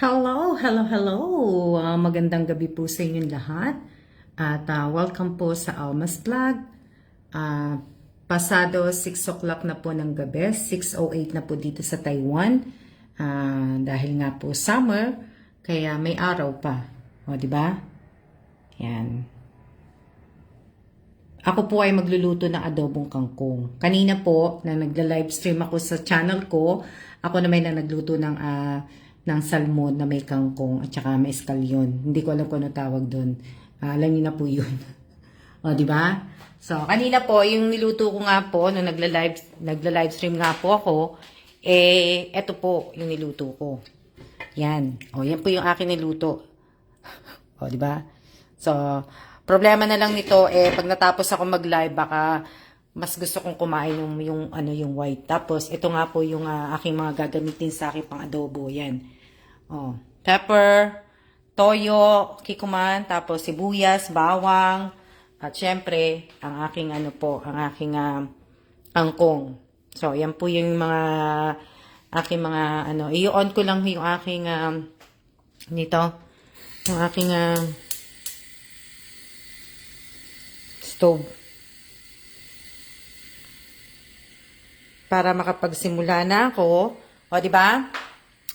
Hello, hello, hello! Magandang gabi po sa inyong lahat. At welcome po sa Alma's Vlog. Pasado 6 o'clock na po ng gabi, 6:08 na po dito sa Taiwan. Dahil nga po summer, kaya may araw pa. O, di ba? Yan. Ako po ay magluluto ng adobong kangkong. Kanina po, na nagla-livestream ako sa channel ko, ako naman na nagluto ng salmon na may kangkong at saka may escalyon. Hindi ko alam kung ano tawag doon. Alam niyo na po yun. O, di ba? So, kanina po, yung niluto ko nga po, nung nagla-livestream nga po ako, eto po yung niluto ko. Yan. O, yan po yung akin niluto. O, di ba? So, problema na lang nito, pag natapos ako mag-live, baka mas gusto kong kumain yung white. Tapos, ito nga po yung aking mga gagamitin sa aking pang adobo. Yan. Oh, pepper, toyo, kikuman, tapos sibuyas, bawang, at syempre, ang aking kangkong. So, yan po yung mga aking mga i-on ko lang yung aking yung aking stove para makapagsimula na ako. O, di ba?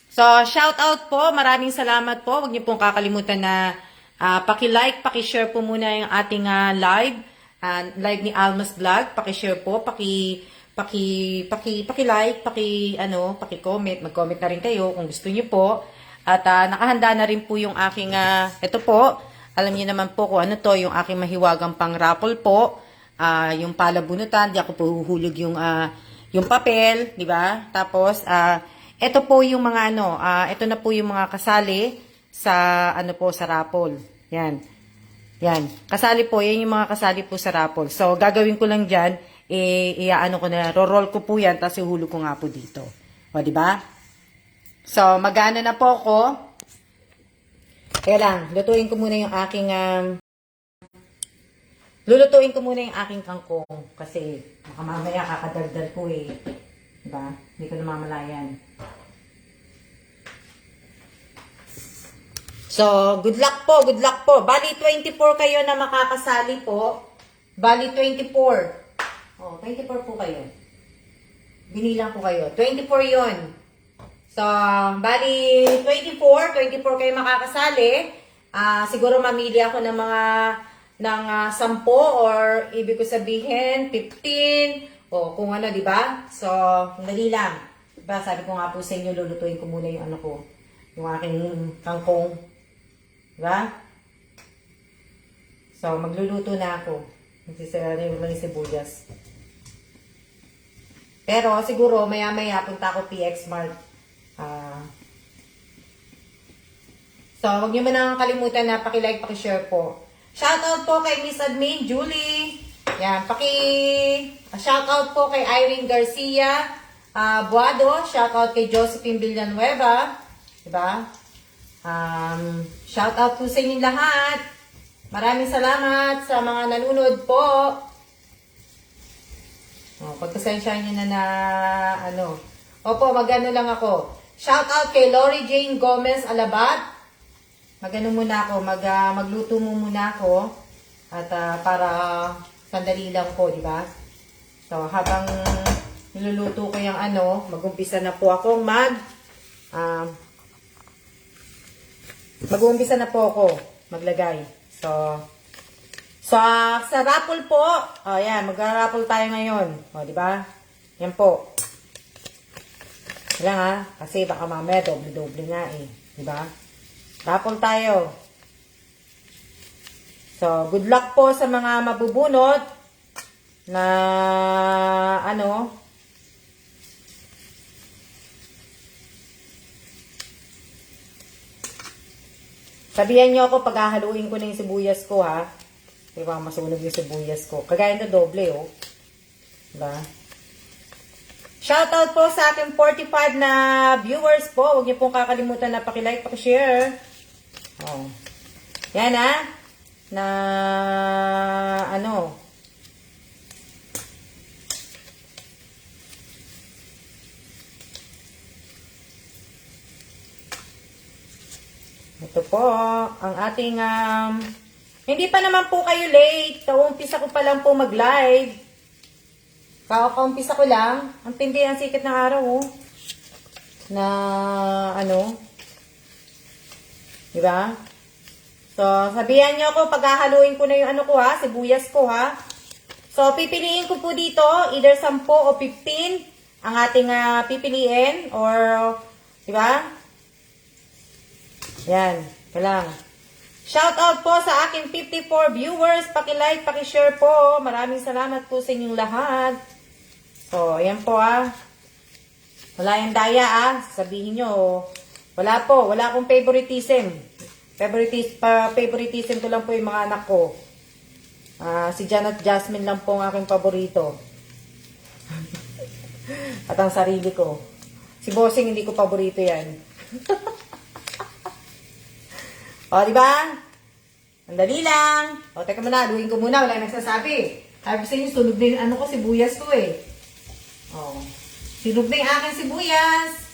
So, shout out po. Maraming salamat po. Huwag niyo pong kakalimutan na paki-like, paki-share po muna yung ating live. Live ni Alma's Vlog. Paki-share po, paki-like, paki-comment. Mag-comment na rin kayo kung gusto niyo po. At nakahanda na rin po yung aking ito po. Alam niyo naman po kung ano to, yung aking mahiwagang pang-raffle po. Yung palabunutan, di ako po huhulog yung papel, di ba? Tapos ito po yung mga ito na po yung mga kasali sa sa raffle. Yan. Yan. Kasali po, yan yung mga kasali po sa raffle. So, gagawin ko lang diyan, roll ko po yan, tapos ihulog ko nga po dito. O, di ba? So, magana na po ako. Kaya lang, lutuin ko muna yung aking lulutuin ko muna yung aking kangkong kasi baka mamaya kakadaldal ko Diba? Hindi ko namamalayan. So, good luck po, good luck po. Bali, 24 kayo na makakasali po. Bali, 24. Oh, 24 po kayo. Binilang po kayo. 24 yon. So, bali, 24 kayo makakasali. Siguro mamili ako ng mga 10 or ibig ko sabihin 15 o kung ano, di ba? So, dali lang. Diba? Sabi ko nga po sa inyo, lulutuin ko muna yung yung aking kangkong. Diba? So, magluluto na ako. Magsisarili ko lang yung sibuyas. Pero, siguro, maya-maya, punta ako PX Mart. So, huwag niyo man kalimutan na paki-like, paki-share po. Shoutout po kay Miss Admin Julie. Yan, shoutout po kay Irene Garcia Buado. Shoutout kay Josephine Villanueva. Diba? Shoutout po sa inyong lahat. Maraming salamat sa mga nanonood po. Pagkasensya nyo na Opo, magano lang ako. Shoutout kay Lori Jane Gomez Alabat. Magano muna ako, magluto muna ako. At para sandali lang po, di ba? So, habang niluluto ko yung mag-umpisa na po akong mag-uumpisa na po ako maglagay. So, sa raffle po, ayan, mag-raffle tayo ngayon. O, di ba? Yan po. Kailangan kasi baka mamaya doble-doble nga di ba? Raffle tayo. So, good luck po sa mga mabubunot na sabihan nyo ako pag hahaluin ko na yung sibuyas ko, ha? Diba, masunog yung sibuyas ko. Kagaya na doble, Diba? Shoutout po sa aking 45 na viewers po. Huwag niyo pong kakalimutan na paki-like, paki-share. Yan, na Ito po, ang ating, hindi pa naman po kayo late. Kaumpisa ko pa lang po mag-live. Kaumpisa ko lang. Ang tindi ang sikat ng araw, oh. Na, diba? So, sabihan nyo ako, paghahaluin ko na yung ha, sibuyas ko, ha. So, pipiliin ko po dito, either 10 o 15 ang ating pipiliin, or, diba? Yan, kalang. Shout out po sa aking 54 viewers. Paki-like, paki-share po. Maraming salamat po sa inyong lahat. So, ayan po Wala yung daya Sabihin nyo, wala po. Wala akong favoritism. Favoritism ko lang po yung mga anak ko. Si Jan at Jasmine lang po ang aking paborito. At ang sarili ko. Si Bossing hindi ko paborito yan. O, diba? Ang dali lang. O, teka muna. Luhin ko muna. Wala yung nagsasabi. Sabi sa inyo, sunog na yung sibuyas ko eh. O. Sunog na yung aking sibuyas.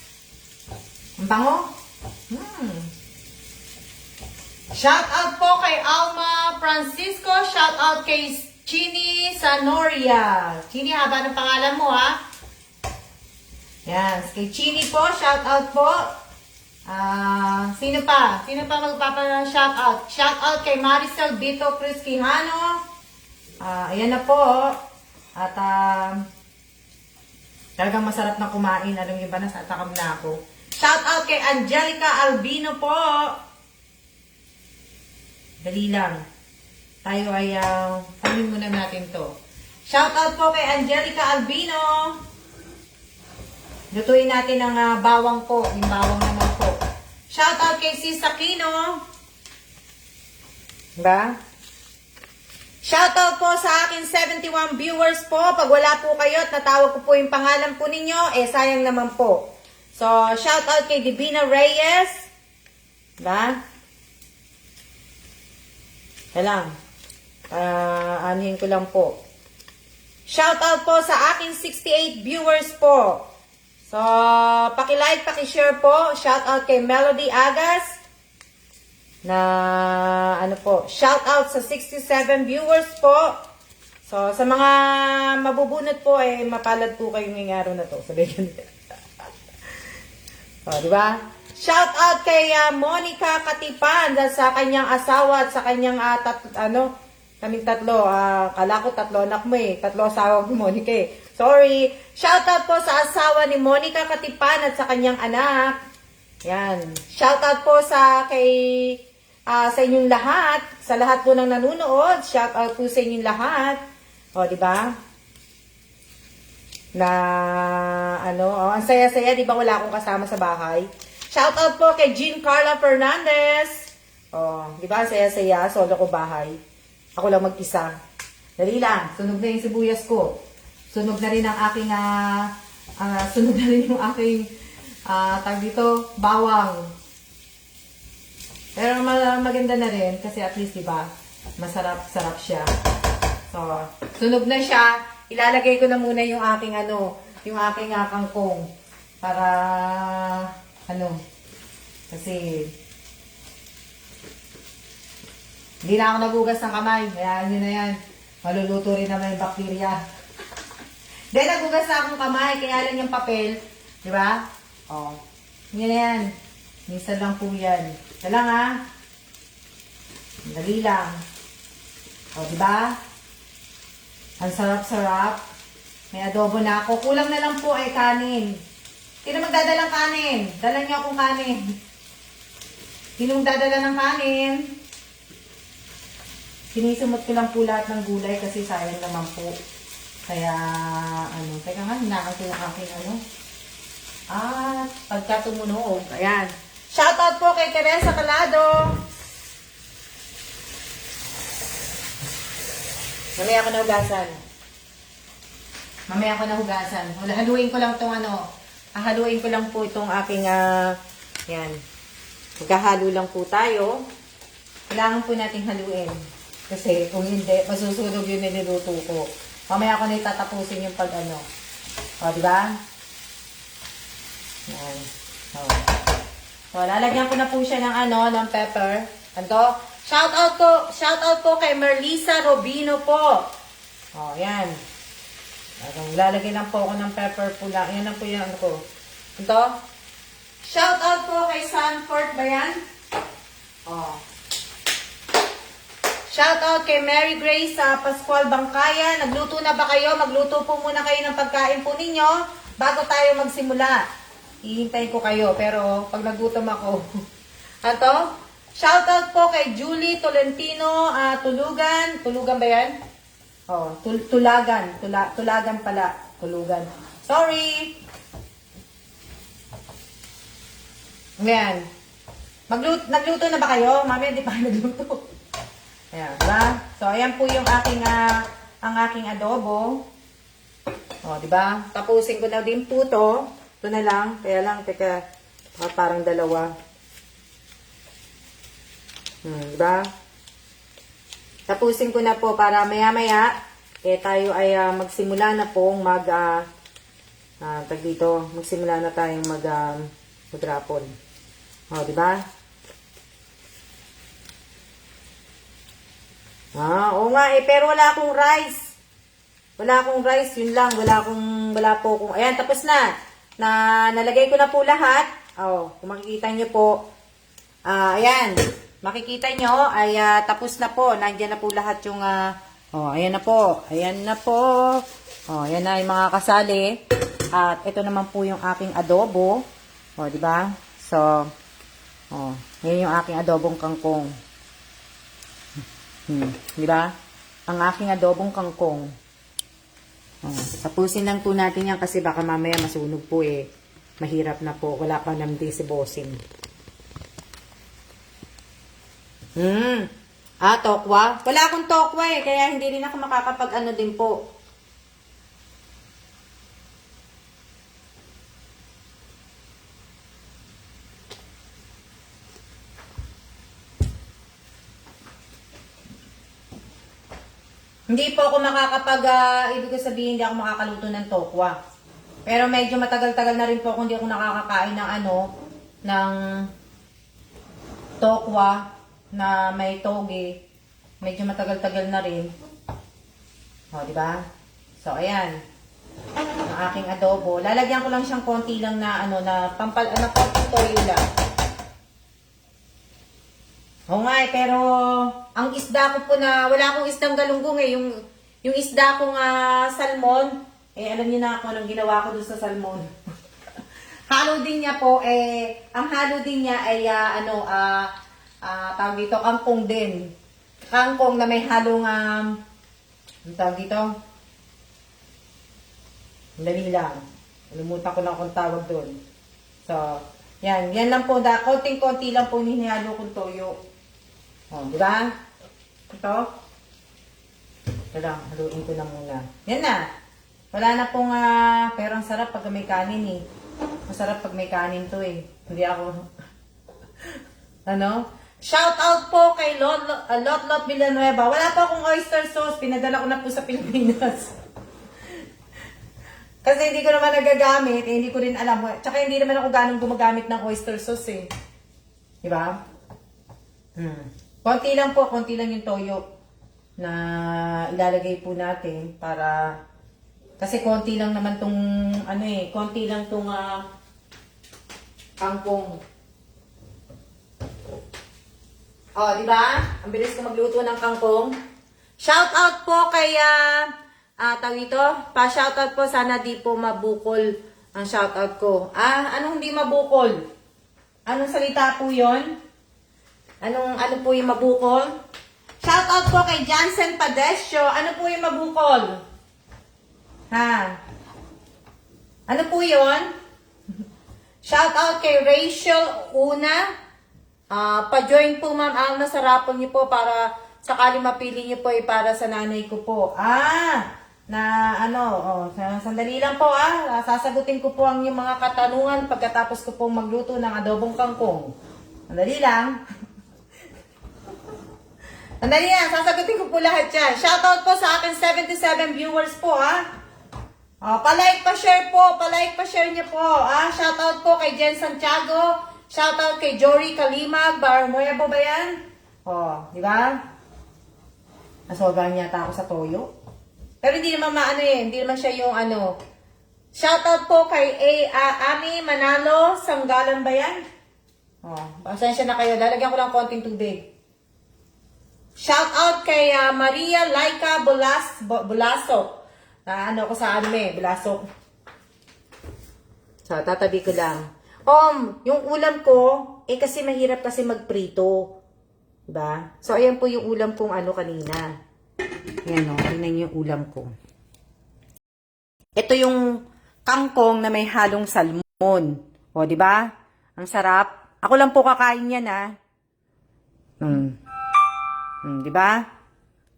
Ang bango. Shout out po kay Alma Francisco. Shout out kay Chini Sanoria. Chini, haba ng pangalan mo, ha? Yan. Kay Chini po. Shout out po. Sino pa? Sino pa magpapa-shoutout? Shoutout kay Maricel Bito Cruz Quijano. Ayan na po. At, talagang masarap na kumain. Alam niyo ba, nasatakam na ako. Shoutout kay Angelica Albino po. Dali lang. Tayo ay, tanin muna natin to. Shoutout po kay Angelica Albino. Lutuin natin ang bawang po. Yung bawang naman po. Shoutout kay Sis Aquino. Diba? Shoutout po sa akin 71 viewers po. Pag wala po kayo at natawag ko po yung pangalan po ninyo, sayang naman po. So, shoutout kay Divina Reyes. Diba? Kailang. Anuhin ko lang po. Shoutout po sa akin 68 viewers po. So, paki-like, paki-share po. Shout out kay Melody Agas. Na, shout out sa 67 viewers po. So, sa mga mabubunot po, mapalad po kayo ngayong araw na to. Sabi ganun. O, diba? Shout out kay Monica Katipan sa kanyang asawa at sa kanyang, kaming tatlo. Kala ko 3 anak mo eh. 3 asawa ko, Monica eh. Sorry. Shoutout po sa asawa ni Monica Katipan at sa kanyang anak. Yan. Shoutout po sa inyong lahat. Sa lahat po ng nanunood. Shoutout po sa inyong lahat. O, di ba? Ang saya-saya, di ba wala akong kasama sa bahay? Shoutout po kay Jean Carla Fernandez. O, di ba? Saya-saya. Solo ko bahay. Ako lang mag-isa. Dali lang. Sunog na yung sibuyas ko. Sunog na rin ang aking, tag dito, bawang. Pero maganda na rin kasi at least, diba, masarap-sarap siya. So, sunog na siya. Ilalagay ko na muna yung aking, kangkong. Para, kasi, hindi na ako nagugas ng kamay. Hayaan nyo na yan. Maluluto rin naman yung bakterya. Dahil nagugas na akong kamay, kaya lang yung papel. Diba? O. Yan na yan. Minsan lang po yan. Ito lang Dali lang. O, diba? Ang sarap-sarap. May adobo na ako. Kulang na lang po ay kanin. Sino magdadalang kanin? Dala niyo akong kanin. Sino magdadala ng kanin? Sinisumot ko lang po lahat ng gulay kasi sayang naman po. Kaya, teka nga, hinaan ko yung aking, pagka tumunog. Ayan. Shoutout po kay Teresa Calado. Mamaya ako nahugasan. Haluin ko lang itong haluin ko lang po itong aking, yan. Maghahalo lang po tayo. Kailangan po nating haluin. Kasi kung hindi, masusunog yung niluluto ko. Mamaya ko na itatapusin yung O, diba? Yan. So, lalagyan ko na po siya ng ng pepper. Ano? Shout out po kay Merlisa Robino po. Oh, yan. Lalagyan lang po ako ng pepper pula. Yan lang po yung ano ko. Ito. Shout out po kay Sanford ba yan? Oh. Shout out kay Mary Grace sa Pascual Bangkaya. Nagluto na ba kayo? Magluto po muna kayo ng pagkain po ninyo bago tayo magsimula. Hihintayin ko kayo, pero pag nagutom ako. Ato, shoutout po kay Julie Tolentino, Tulugan. Tulugan ba yan? Oh, Tulagan. Tulagan pala. Tulugan. Sorry. Ayan. Nagluto na ba kayo? Mami, hindi pa kayo nagluto. Ayan, diba? So, ayan po yung ang aking adobo. O, diba? Tapusin ko na din po to. Ito na lang. Kaya lang, teka, parang dalawa. Diba? Tapusin ko na po para maya-maya, tayo ay magsimula na pong magsimula na tayong mag-rapon. O, diba? Oo nga pero wala akong rice. Wala akong rice, yun lang. Wala po akong, ayan, tapos na. Nalagay ko na po lahat. Kung makikita nyo po, ayan, makikita nyo, ay tapos na po. Nandiyan na po lahat yung, ayan na po. Ayan na po. Ayan na yung mga kasali. At ito naman po yung aking adobo. Diba? So, yan yung aking adobong kangkong. Diba? Ang aking adobong kangkong. Tapusin lang po natin yan kasi baka mamaya masunog po mahirap na po. Wala pa namdi si bossing. Tokwa? Wala akong tokwa kaya hindi rin ako makakapag din po. Hindi po ako ibig ko sabihin, hindi ako makakaluto ng tokwa. Pero medyo matagal-tagal na rin po kung hindi ako nakakakain ng tokwa na may toge. Medyo matagal-tagal na rin. Diba? So, ayan. Ang aking adobo. Lalagyan ko lang siyang konti lang na konting toyo lang. Oo nga pero ang isda ko po wala akong isdang galunggong yung isda kong salmon, alam niyo na ako anong ginawa ko dun sa salmon. Halo din niya po, ang halo din niya ay tawag dito, kangkong din. Kangkong na may halong, tawag dito, dali lang. Nalimutan ko lang kung tawag doon. So, yan lang po, konting-konti lang po hinihalo kong toyo. Diba? Ito. Ito lang, haluin ko na muna. Yan na. Wala na pong, pero ang sarap pag may kanin Masarap pag may kanin to Hindi ako, Shout out po kay Lot Villanueva. Wala pa akong oyster sauce. Pinadala ko na po sa Pilipinas. Kasi hindi ko naman nagagamit. Hindi ko rin alam. Tsaka hindi naman ako ganong gumagamit ng oyster sauce Diba? Konti lang yung toyo na ilalagay po natin para kasi konti lang naman tong konti lang tong kangkong. Diba? Ang bilis ko magluto ng kangkong. Shout out po kay shout out po, sana di po mabukol ang shout out ko. Anong hindi mabukol? Anong salita po 'yon? Ano po yung mabukol? Shout out po kay Jansen Padesio. Ano po yung mabukol? Ano po yun? Shout out kay Rachel Una. Pa-join po ma'am ang nasarapan niyo po para sakali mapili niyo po para sa nanay ko po. Sandali lang po sasagutin ko po ang yung mga katanungan pagkatapos ko pong magluto ng adobong kangkong. Sandali lang. Sandali lang, sasagutin ko po lahat yan. Shoutout po sa akin 77 viewers po pa-like, pa-share po, pa-like, pa-share niyo po. Shoutout po kay Jen Santiago, Shoutout kay Jory Kalimag, Bar Nuevo ba yan? Oh, di ba? Nasogang yata ako sa toyo. Pero hindi naman maano eh, hindi naman siya yung ano. Shoutout po kay Ami Manalo, Sanggalan ba yan? Oh, pasensya na kayo, lalagyan ko lang konting tubig. Shoutout kay Maria Laika Bulasok. Ano ko sa anime, Bulasok. So, tatabi ko lang. Yung ulam ko, kasi mahirap kasi magprito. Diba? So, ayan po yung ulam kong ano kanina. Ayan o, tingnan yung ulam ko. Ito yung kangkong na may halong salmon. O, diba? Ang sarap. Ako lang po kakain yan, ha. Diba?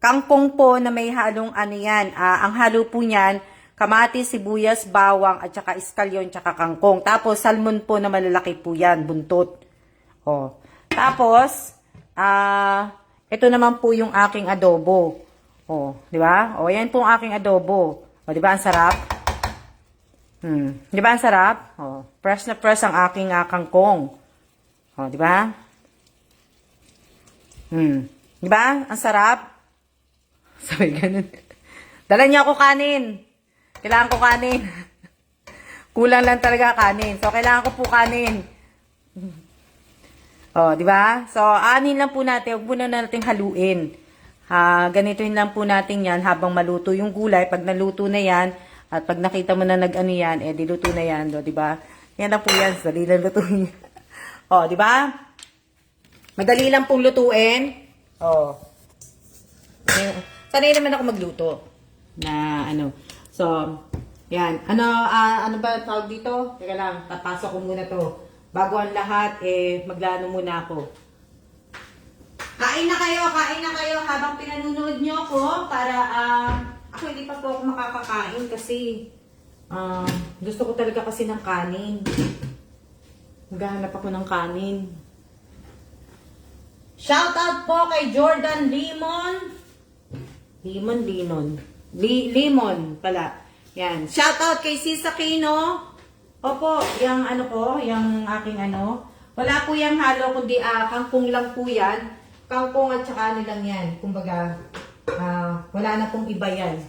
Kangkong po na may halong ano yan. Ang halo po niyan, kamatis, sibuyas, bawang, at saka iskalyon, tsaka kangkong. Tapos, salmon po na malalaki po yan, buntot. O. Tapos, ito naman po yung aking adobo. O, di ba? O, yan po ang aking adobo. O, di ba? Ang sarap. Di ba? Ang sarap. O, fresh na fresh ang aking kangkong. O, di ba? Di ba? Ang sarap. Sabi ganun. Dala niya ako kanin. Kailangan ko kanin. Kulang lang talaga kanin. So, kailangan ko po kanin. Oh, di ba? So, anin lang po natin. Huwag muna natin haluin. Ganitoin lang po natin yan habang maluto yung gulay. Pag naluto na yan, at pag nakita mo na nag-ano yan, diluto na yan. Di ba? Yan lang po yan. Dali lang lutuin. Oh, di ba? Madali lang pong lutuin. Oh. Sanay naman ako magluto. Na ano. So, yan. Ano ba tawag dito? Teka lang, papasok ko muna to. Bago ang lahat, maglano muna ako. Kain na kayo habang pinanunood nyo ako para, ako hindi pa po ako makakakain kasi, gusto ko talaga kasi ng kanin. Maghahanap ako ng kanin. Shoutout po kay Jordan Limon pala. Yan. Shoutout kay Sisa Kino. Opo, yung ano ko, yung aking ano. Wala po yung halo, kundi kangkong lang po yan. Kangkong at saka ano lang yan. Kumbaga, wala na pong iba yan.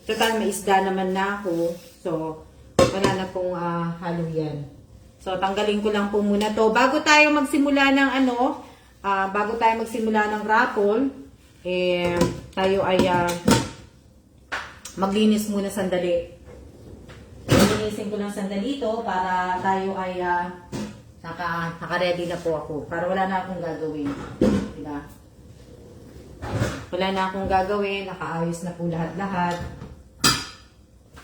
Total, may isda naman na ako. So, wala na pong halo yan. So, tanggalin ko lang po muna to. Bago tayo magsimula ng ano, bago tayo magsimula ng raffle, tayo ay maglinis muna sandali. Linisin ko lang sandali ito para tayo ay naka-ready na po ako. Para wala na akong gagawin. Diba? Wala na akong gagawin. Nakaayos na po lahat-lahat.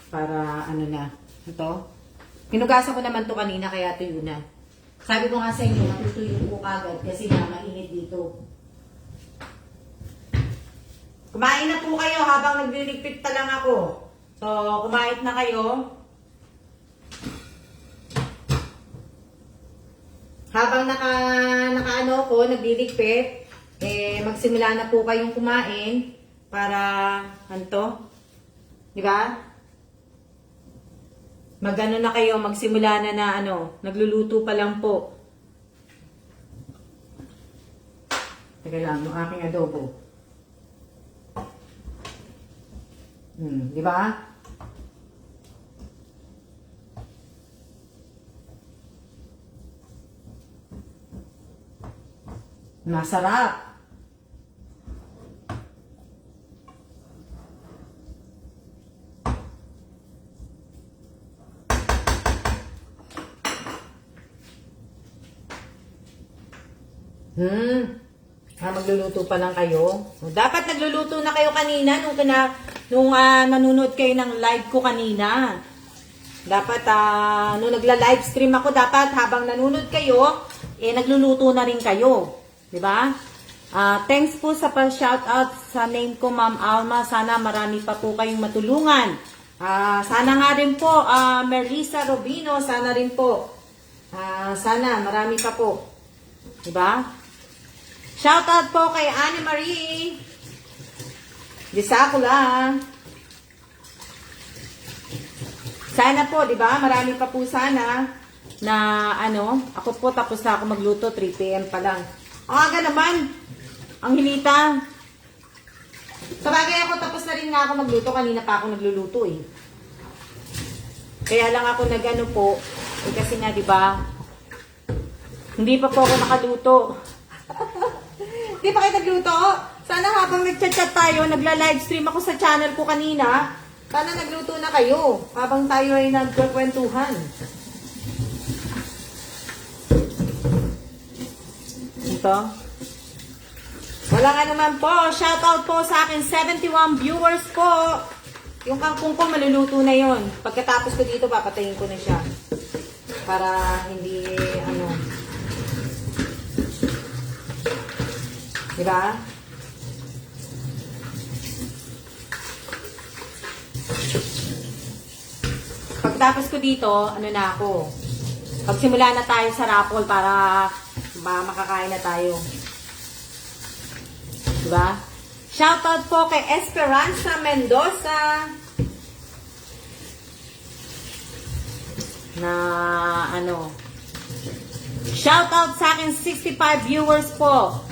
Para ano na. Ito. Hinugasan ko naman to kanina kaya tuyo na. Sabi ko nga sa inyo, matutuyo ko kagad kasi na mainit dito. Kumain na po kayo habang nagliligpit pa lang ako. So, kumain na kayo. Habang nakaano ko, nagliligpit, magsimula na po kayong kumain para, ano to? Diba? Magano na kayo, magsimula na ano, nagluluto pa lang po. Teka lang, yung aking adobo. Di ba? Masarap. Magluluto pa lang kayo. Dapat nagluluto na kayo kanina nung nanonood kayo ng live ko kanina. Dapat nung nagla-live stream ako, dapat habang nanonood kayo, nagluluto na rin kayo. 'Di ba? Thanks po sa pa-shoutout sa name ko, Ma'am Alma. Sana marami pa po kayong matulungan. Sana nga rin po, Melissa Robino, sana rin po. Sana marami pa po. 'Di ba? Shoutout po kay Anne Marie. Gisakula. Sana po, 'di ba? Marami pa po sana. na ano, ako po tapos na ako magluto, 3 p.m. pa lang. Ang aga naman, ang hinita. Sa bagay ako, tapos na rin nga ako magluto, kanina pa ako nagluluto eh. Kaya lang ako nag-ano po, eh, kasi nga 'di ba? Hindi pa po ako nakaluto. Hindi pa kayo nagluto? Sana habang nagchat-chat tayo, nagla-livestream ako sa channel ko kanina, sana nagluto na kayo habang tayo ay nagkukwentuhan. Ito. Wala nga naman po. Shoutout po sa akin, 71 viewers po. Yung kangkong ko, maluluto na yon. Pagkatapos ko dito, papatayin ko na siya. Para hindi, ano. Diba? Pagkatapos ko dito, ano na ako. Pagsimula na tayo sa raffle para makakain na tayo. Diba? Shoutout po kay Esperanza Mendoza na ano. Shoutout sa akin 65 viewers po.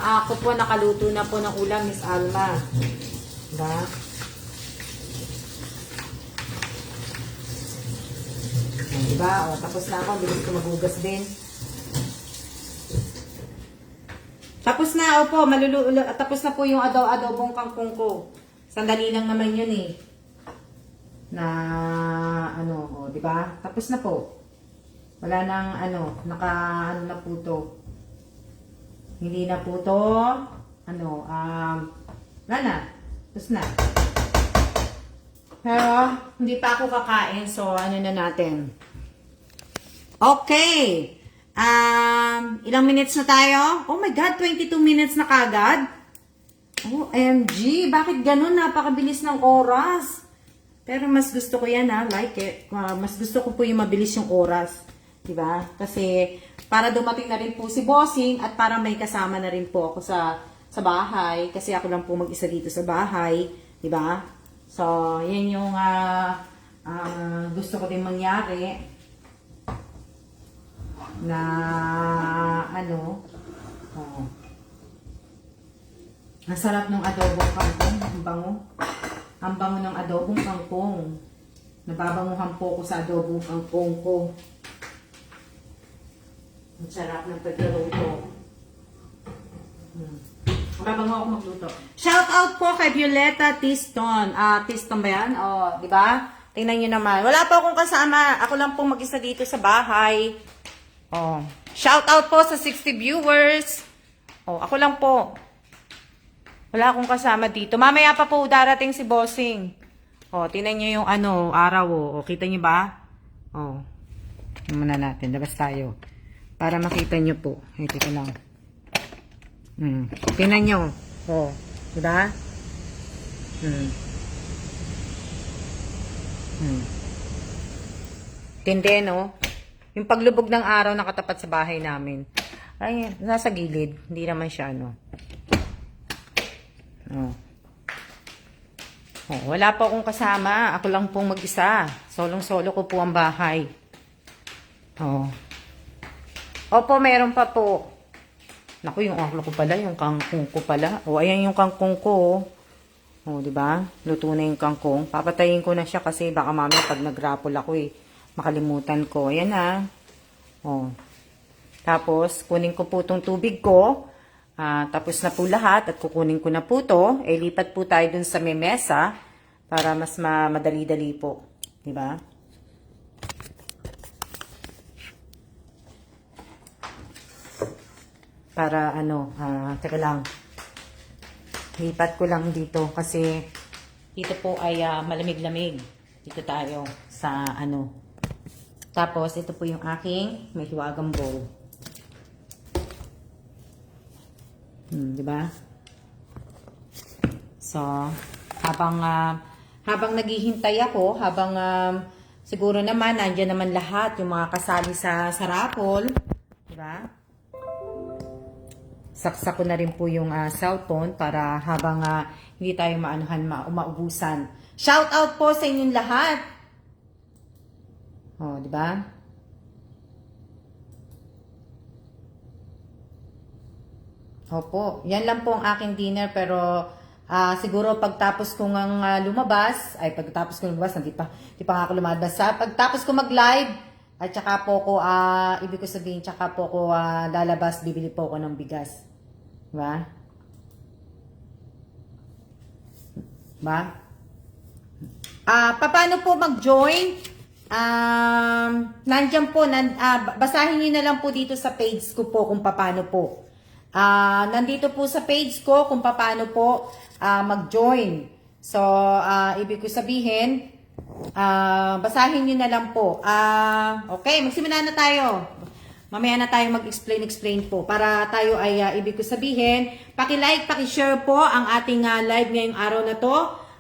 Ako po nakaluto na po ng ulam, Miss Alma. Diba? Diba? O, tapos na ako. Bilis ko magugas din. Tapos na, opo, tapos na po yung adobong kangkong ko. Sandali lang naman yun eh. Na, ano, o, di ba? Tapos na po. Wala nang, ano, ano na po to. Hindi na po to, ano, wala na. Tapos na. Pero, hindi pa ako kakain, so, ano na natin. Okay. Ilang minutes na tayo? Oh my God, 22 minutes na kagad. OMG, bakit ganun? Napakabilis ng oras. Pero mas gusto ko yan ha, like it. Mas gusto ko po yung mabilis yung oras. Diba? Kasi para dumating na rin po si Bossing at para may kasama na rin po ako sa bahay. Kasi ako lang po mag-isa dito sa bahay. Diba? So, yan yung gusto ko din mangyari. Na ano, oh. Ang sarap ng adobong kangkong, ang bango. Ang bango ng adobong kangkong. Nababanguhan po ko sa adobong kangkong ko. Ang sarap ng pagkaluto. Nababango ako magluto. Shout out po kay Violeta Tiston. Tiston ba yan? Oh, di ba? Tingnan nyo naman. Wala po akong kasama. Ako lang po mag-isa dito sa bahay. Oh, shout out po sa 60 viewers. Oh, ako lang po. Wala akong kasama dito. Mamaya pa po darating si Bossing. Oh, tingnan niyo yung ano, araw oh. Kita niyo ba? Oh. Muna natin, labas tayo. Para makita niyo po. Ito ko lang. Tingnan niyo. Oh, 'di ba? Tindi, no? Yung paglubog ng araw nakatapat sa bahay namin. Ay, nasa gilid. Hindi naman siya, no? Oh. Oh, wala po akong kasama. Ako lang pong mag-isa. Solong-solo ko po ang bahay. Oh. Opo, meron pa po. Naku, yung aklo ko pala, yung kangkong ko pala. Oh, ayan yung kangkong ko. Oh, di ba? Luto na yung kangkong. Papatayin ko na siya kasi baka mamaya pag nag-raffle ako makalimutan ko. Ayan na. Oh. Tapos, kunin ko po itong tubig ko. Tapos na po lahat at kukunin ko na po ito. Lipat po tayo dun sa may mesa para mas madali-dali po. Diba? Para ano, teka lang. Lipat ko lang dito kasi dito po ay malamig-lamig. Dito tayo sa ano. Tapos, ito po yung aking may hiwagang bowl. Diba? So, habang naghihintay ako, siguro naman, nandiyan naman lahat, yung mga kasali sa raffle. Diba? Saksak ko na rin po yung cellphone para habang hindi tayo maubusan. Shout out po sa inyong lahat. Oh, di ba? Opo, yan lang po ang aking dinner pero siguro pagtapos ko ngang lumabas, ay pagtapos ko lumabas, hindi pa nga ako lumabas sa pagtapos ko mag-live, at saka po ko, ibig ko sabihin, saka po ko lalabas, bibili po ako ng bigas. Diba? Diba? Paano po mag-join? Nandyan po, basahin nyo na lang po dito sa page ko po kung paano po. Nandito po sa page ko kung paano po mag-join. So, ibig ko sabihin, basahin nyo na lang po. Okay, magsimula na tayo. Mamaya na tayo mag-explain po. Para tayo ay, ibig ko sabihin, paki-like, paki-share po ang ating live ngayong araw na to.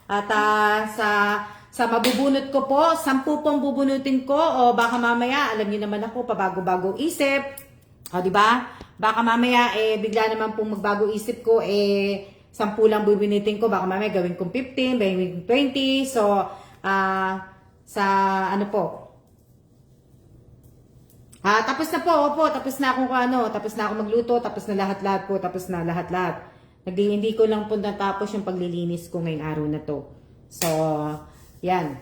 At sa mabubunot ko po, 10 pong bubunutin ko. O baka mamaya, alam niyo naman ako, pabago-bago isip. O, di ba? Baka mamaya, bigla naman pong magbago isip ko, 10 lang bubunutin ko. Baka mamaya gawin kong 15, gawin kong 20. So, sa ano po. Tapos na po, opo, tapos na akong tapos na ako magluto, tapos na lahat-lahat po, tapos na lahat-lahat. Hindi ko lang po natapos yung paglilinis ko ngayong araw na to. So, yan.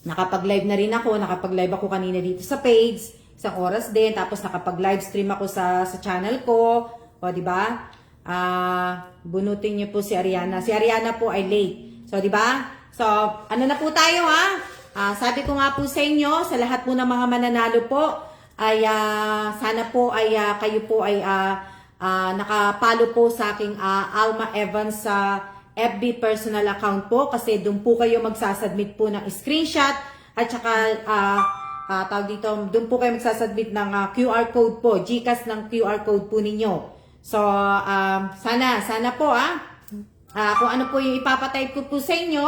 Nakapag-live na rin ako, nakapag-live ako kanina dito sa page, isang oras din, tapos nakapag-live stream ako sa channel ko. O, di ba? Bunutin niyo po si Ariana. Si Ariana po ay late. So, di ba? So, ano na po tayo sabi ko nga po sa inyo, sa lahat po ng mga mananalo po, ay sana po ay kayo po ay nakapalo po sa aking Alma Evans sa FB personal account po kasi doon po kayo magsasubmit po ng screenshot at saka tawag dito, doon po kayo magsasubmit ng QR code po, GCash ng QR code po ninyo. So, sana po kung ano po yung ipapatype ko po sa inyo,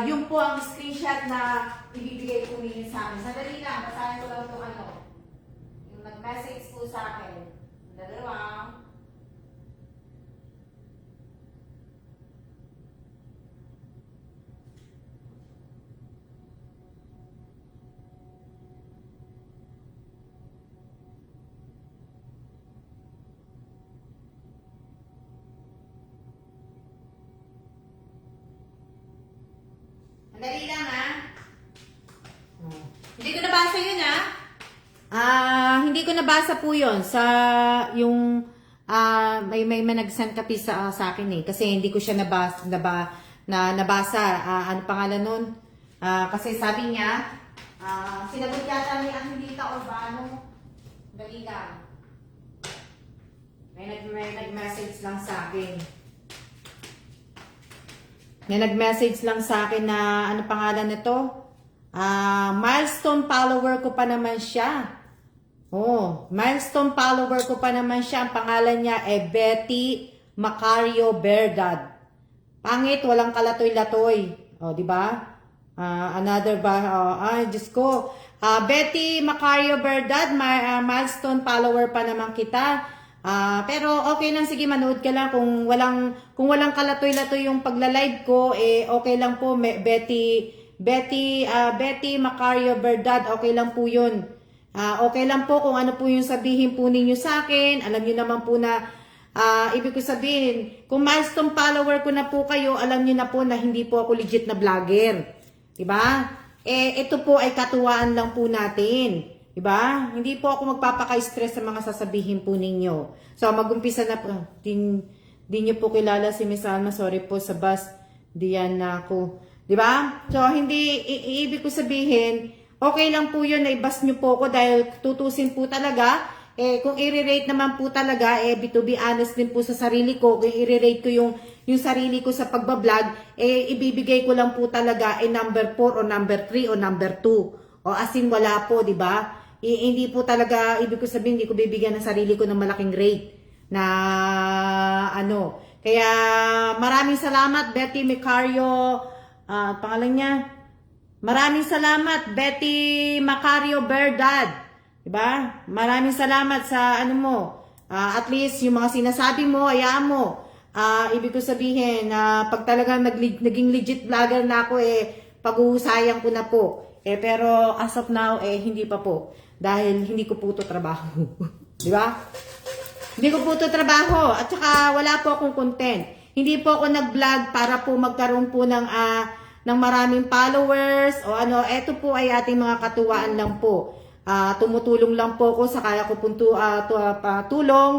yun po ang screenshot na ibibigay po ninyo sa akin. Sandali lang, basahin ko lang itong yung nag-message po sa akin. Dalawa. Sandali lang Hindi ko nabasa yun hindi ko nabasa po yun sa yung may nag-send kapi sa akin kasi hindi ko siya nabasa. Ano pangalan nun? Kasi sabi niya, sinagot yata ni Angelita Urbano. Dali lang. May nag-message lang sa akin. May nag-message lang sa akin na ano pangalan nito? Milestone follower ko pa naman siya. Milestone follower ko pa naman siya. Ang pangalan niya ay Betty Macario Verdad. Pangit, walang kalatoy-latoy. Di ba? Another ba? Diyos ko. Betty Macario Verdad, milestone follower pa naman kita. Pero okay lang, sige, manood ka lang kung walang kalatoy-latoy yung pagla-live ko, okay lang po, Betty Macario Verdad, okay lang po yun. Okay lang po kung ano po yung sabihin po ninyo sa akin. Alam niyo naman po na, ibig ko sabihin, kung milestone follower ko na po kayo, alam niyo na po na hindi po ako legit na vlogger. Diba? Ito po ay katuwaan lang po natin. Diba? Hindi po ako magpapaka-stress sa mga sasabihin po ninyo. So, mag-umpisa na po. Di niyo po kilala si Miss Alma. Sorry po sa bus. Diyan na ako. Diba? So, hindi, ibig ko sabihin, okay lang po yun na i-bus nyo po ako dahil tutusin po talaga. Kung i-rate naman po talaga, to be honest din po sa sarili ko, kung i-rate ko yung sarili ko sa pagbablog, ibibigay ko lang po talaga number 4 o number 3 o number 2. O as in wala po, di ba? Hindi po talaga, ibig ko sabihin, hindi ko bibigyan ng sarili ko ng malaking rate na ano. Kaya maraming salamat, Betty Macario, pangalan niya, maraming salamat, Betty Macario Verdad. Diba? Maraming salamat sa ano mo. At least yung mga sinasabi mo, hayaan mo. Ibig ko sabihin, pag talagang naging legit vlogger na ako, pag-uusayan ko na po. Pero as of now, hindi pa po. Dahil hindi ko po ito trabaho. Diba? Hindi ko po ito trabaho. At saka wala po akong content. Hindi po ako nag-vlog para po magkaroon po ng maraming followers o ano. Ito po ay ating mga katuwaan lang po. Tumutulong lang po ako sa kaya ko pong tulong.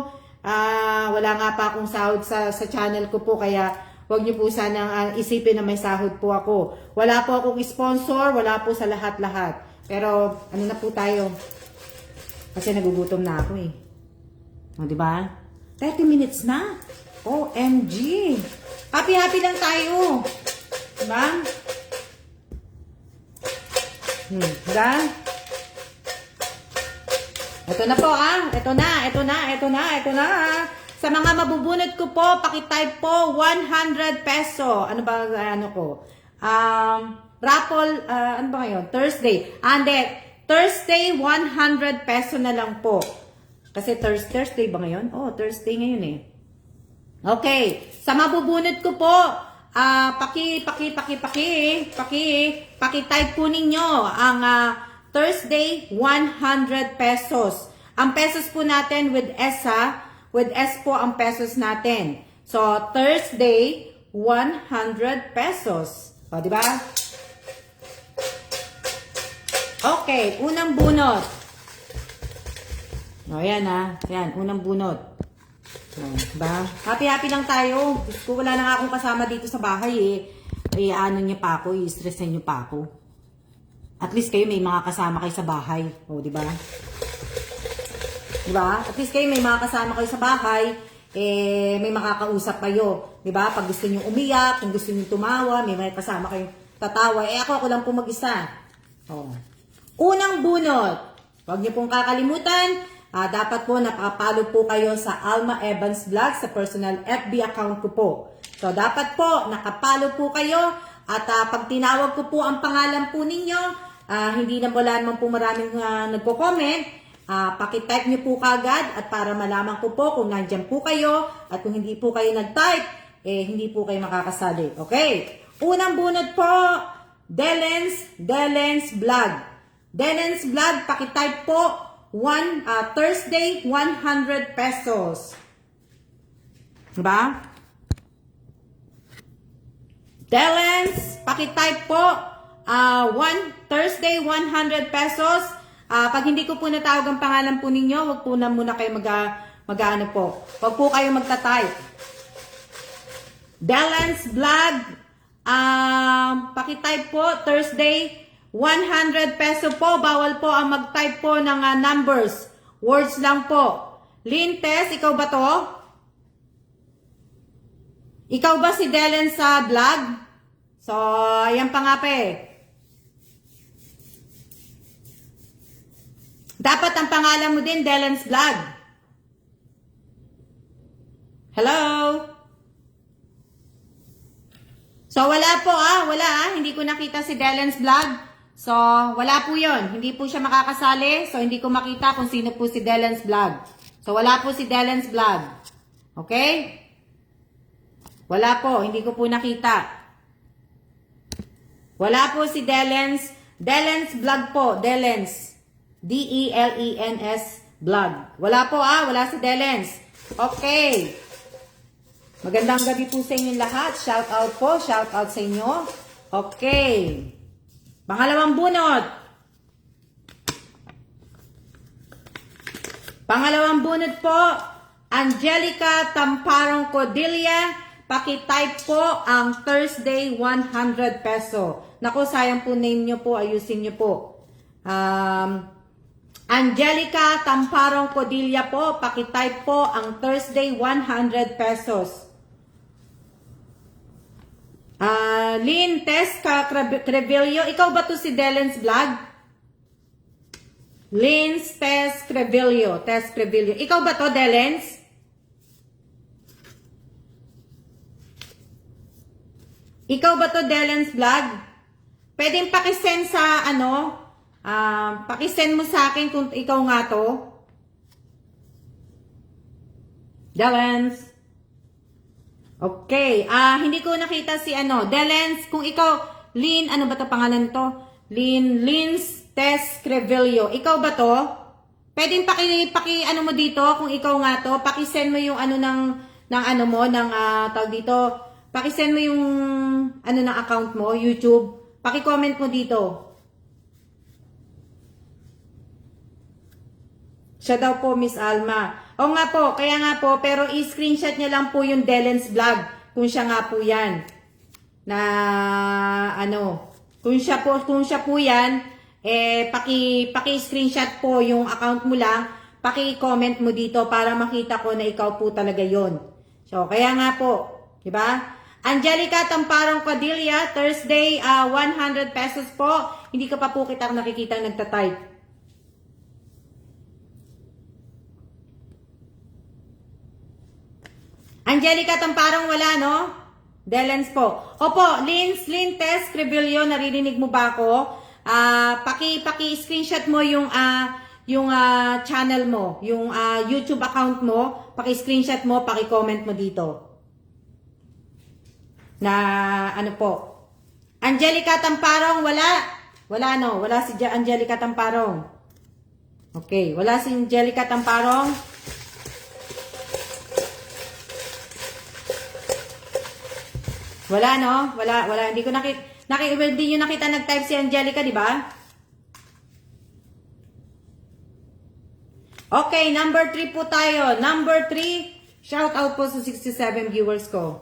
Wala nga pa akong sahod sa channel ko po, kaya wag niyo po sanang isipin na may sahod po ako. Wala po akong sponsor, wala po sa lahat-lahat. Pero ano na po tayo? Kasi nagugutom na ako eh. O, diba? 30 minutes na. OMG. Happy-happy lang tayo. Diba? Diba? Ito na po ito na. Sa mga mabubunot ko po, pakitype po 100 peso. Ano ba ano ko? Raffle, ano ba ngayon? Thursday. Thursday 100 peso na lang po. Kasi Thursday ba ngayon? Oh, Thursday ngayon eh. Okay, sa mabubunot ko po, paki-type po ninyo ang Thursday, 100 pesos. Ang pesos po natin with S with S po ang pesos natin. So, Thursday, 100 pesos. O, diba? Okay, unang bunot. O, yan Yan, unang bunot. O, diba? Happy-happy lang tayo. Kung wala na nga akong kasama dito sa bahay ano niya pa ako, i-stress niyo pa ako. At least kayo may mga kasama kayo sa bahay. O, di ba? Di ba? At least kayo may mga kasama kayo sa bahay, may makakausap kayo. Di ba? Pag gusto niyo umiyak, kung gusto niyo tumawa, may kasama kayong tatawa. Ako lang po mag-isa. O. Unang bunot. Huwag niyo pong kakalimutan, dapat po napaka-follow po kayo sa Alma Evans Vlog, sa personal FB account ko po. So, dapat po, nakapalo po kayo. At pag tinawag ko po ang pangalan po ninyo, hindi na wala naman po maraming nagko-comment, pakitype nyo po kagad at para malaman ko po kung nandyan po kayo at kung hindi po kayo nag-type, hindi po kayo makakasali. Okay? Unang bunot po, Delens Vlog. Delens Vlog, pakitype po Thursday, 100 pesos. Diba? Delens, pakitype po Thursday, 100 pesos. Pag hindi ko po natawag ang pangalan po ninyo, wag po na muna kayo mag-ano po. Wag po kayo magta-type. Delens Vlog, pakitype po Thursday, 100 peso po. Bawal po ang mag-type po ng numbers. Words lang po. Lintes, ikaw ba to? Ikaw ba si Delen sa vlog? So, ayan pa nga pa eh. Dapat ang pangalan mo din, Delen's Vlog. Hello? So, wala po wala hindi ko nakita si Delen's Vlog. So, wala po yon. Hindi po siya makakasali. So, hindi ko makita kung sino po si Delen's Vlog. So, wala po si Delen's Vlog. Okay? Wala po. Hindi ko po nakita. Wala po si Delen's Vlog po. Delen's. D-E-L-E-N-S Vlog. Wala po wala si Delen's. Okay. Magandang gabi po sa inyong lahat. Shout out po. Shout out sa inyo. Okay. Pangalawang bunot. Pangalawang bunot po. Angelica Tamparong Codilia. Pakitype po ang Thursday 100 peso. Naku, sayang po name nyo po. Ayusin nyo po. Angelica Tamparong Codilia po. Pakitype po ang Thursday 100 pesos. Lynn Tess Crevillo. Ikaw ba to si Delen's Vlog? Lynn Tess Crevillo. Ikaw ba to, Delen's? Ikaw ba to, Delen's Vlog? Pwedeng pakisend sa pakisend mo sa akin kung ikaw nga to. Delen's. Okay. Hindi ko nakita si Delen's. Kung ikaw, Lynn, ano ba to pangalan to? Lynn's Tess Crevillo. Ikaw ba to? Pwedeng paki ano mo dito, kung ikaw nga to, paki-send mo yung ano ng ano mo, ng tawag dito, paki-send mo yung ano ng account mo, YouTube, paki-comment mo dito. Siya daw po, Miss Alma. O nga po, kaya nga po, pero i-screenshot niya lang po yung Delen's vlog, kung siya nga po yan. Na, ano, kung siya po yan, paki-screenshot po yung account mo lang, paki-comment mo dito para makita ko na ikaw po talaga yon. So, kaya nga po, di ba? Angelica Tamparong Padilla, Thursday, 100 pesos po. Hindi ka pa po kita nakikita nagtatype. Angelica Tamparong wala, no? Delens po. Opo, Lynn Tess Crevillo, naririnig mo ba ako? Paki-screenshot mo yung channel mo, yung YouTube account mo, paki-screenshot mo, paki-comment mo dito. Na ano po. Angelica Tamparong wala. Wala, no? Wala si Angelica Tamparong. Okay, wala si Angelica Tamparong. Wala, no? Wala. Hindi ko hindi nyo nakita nag-type si Angelica, di ba? Okay, number 3 po tayo. Number 3, shout out po sa 67 viewers ko.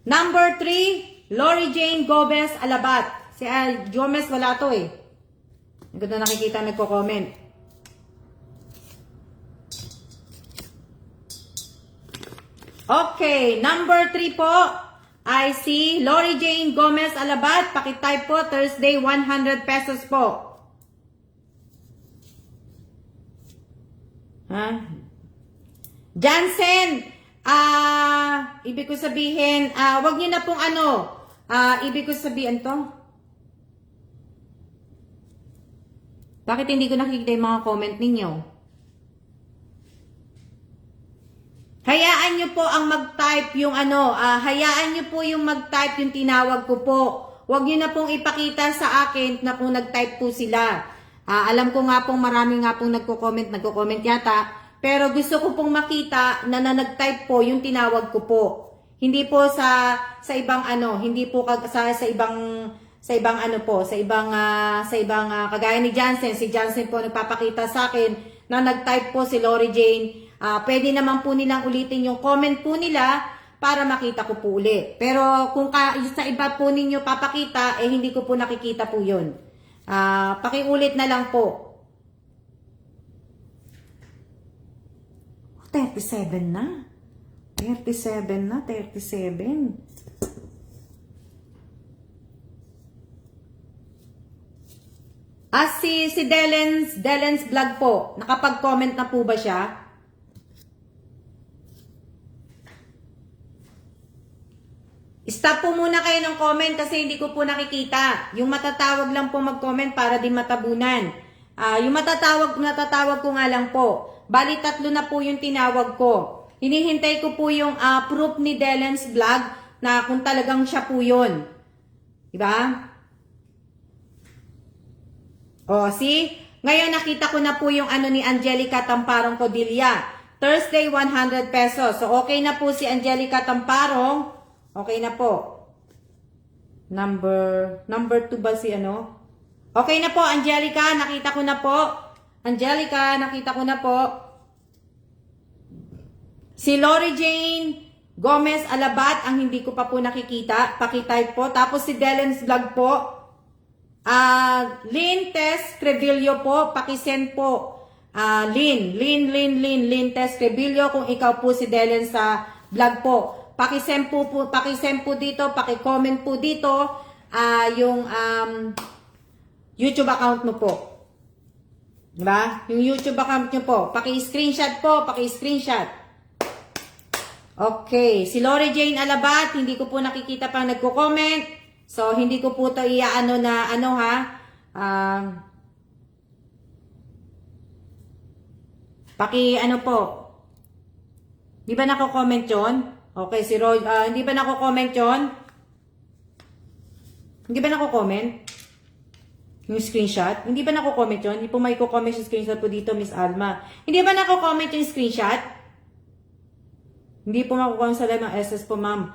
Number 3, Lori Jane Gomez Alabat. Si Gomez wala to eh. Hindi ko na nakikita nagko-comment. Okay, number 3 po. I see Lori Jane Gomez Alabat. Pakitype po, Thursday, 100 pesos po. Ha? Jansen, ibig ko sabihin, wag niyo na pong ibig ko sabihin to. Bakit hindi ko nakikita yung mga comment ninyo? Hayaan nyo po ang mag-type yung hayaan nyo po yung mag-type yung tinawag ko po. Huwag nyo na pong ipakita sa akin na kung nag-type po sila. Alam ko nga pong marami nga pong nagko-comment yata. Pero gusto ko pong makita na nag-type po yung tinawag ko po. Hindi po sa ibang hindi po sa ibang kagaya ni Jansen. Si Jansen po nagpapakita sa akin na nag-type po si Lori Jane. Pwede naman po nilang ulitin yung comment po nila para makita ko po uli. Pero kung sa iba po ninyo papakita, hindi ko po nakikita po yun. Pakiulit na lang po. 37 na. 37 na, 37. Si Delen's vlog po, nakapag-comment na po ba siya? Stop po muna kayo ng comment kasi hindi ko po nakikita. Yung matatawag lang po mag-comment para din matabunan. Yung natatawag ko nga lang po. Bali 3 na po yung tinawag ko. Hinihintay ko po yung proof ni Delen's vlog na kung talagang siya po yun. Diba? See? Ngayon nakita ko na po yung ni Angelica Tamparong Codilla. Thursday, 100 pesos. So okay na po si Angelica Tamparong. Okay na po. Number 2 ba si Okay na po, Angelica. Nakita ko na po. Angelica, nakita ko na po. Si Lori Jane Gomez Alabat, ang hindi ko pa po nakikita. Pakitype po. Tapos si Delen's vlog po. Lynn Tess Crevillo po. Pakisend po. Lynn Tess Crevillo. Kung ikaw po si Delen sa vlog po. Pakisend po dito, paki-comment po dito yung YouTube account mo po. Diba? Yung YouTube account nyo po. Paki-screenshot po, paki-screenshot. Okay, si Lori Jane Alabat, hindi ko po nakikita pang nagko-comment. So, hindi ko po ito po. Di ba nako-comment yun? Okay, si Roy, hindi ba nako-comment yun? Hindi ba nako-comment? Yung screenshot. Hindi ba nako-comment yun? Hindi po may comment yung screenshot po dito, Miss Alma. Hindi ba nako-comment yung screenshot? Hindi po makukuha sa live ng SS po, ma'am.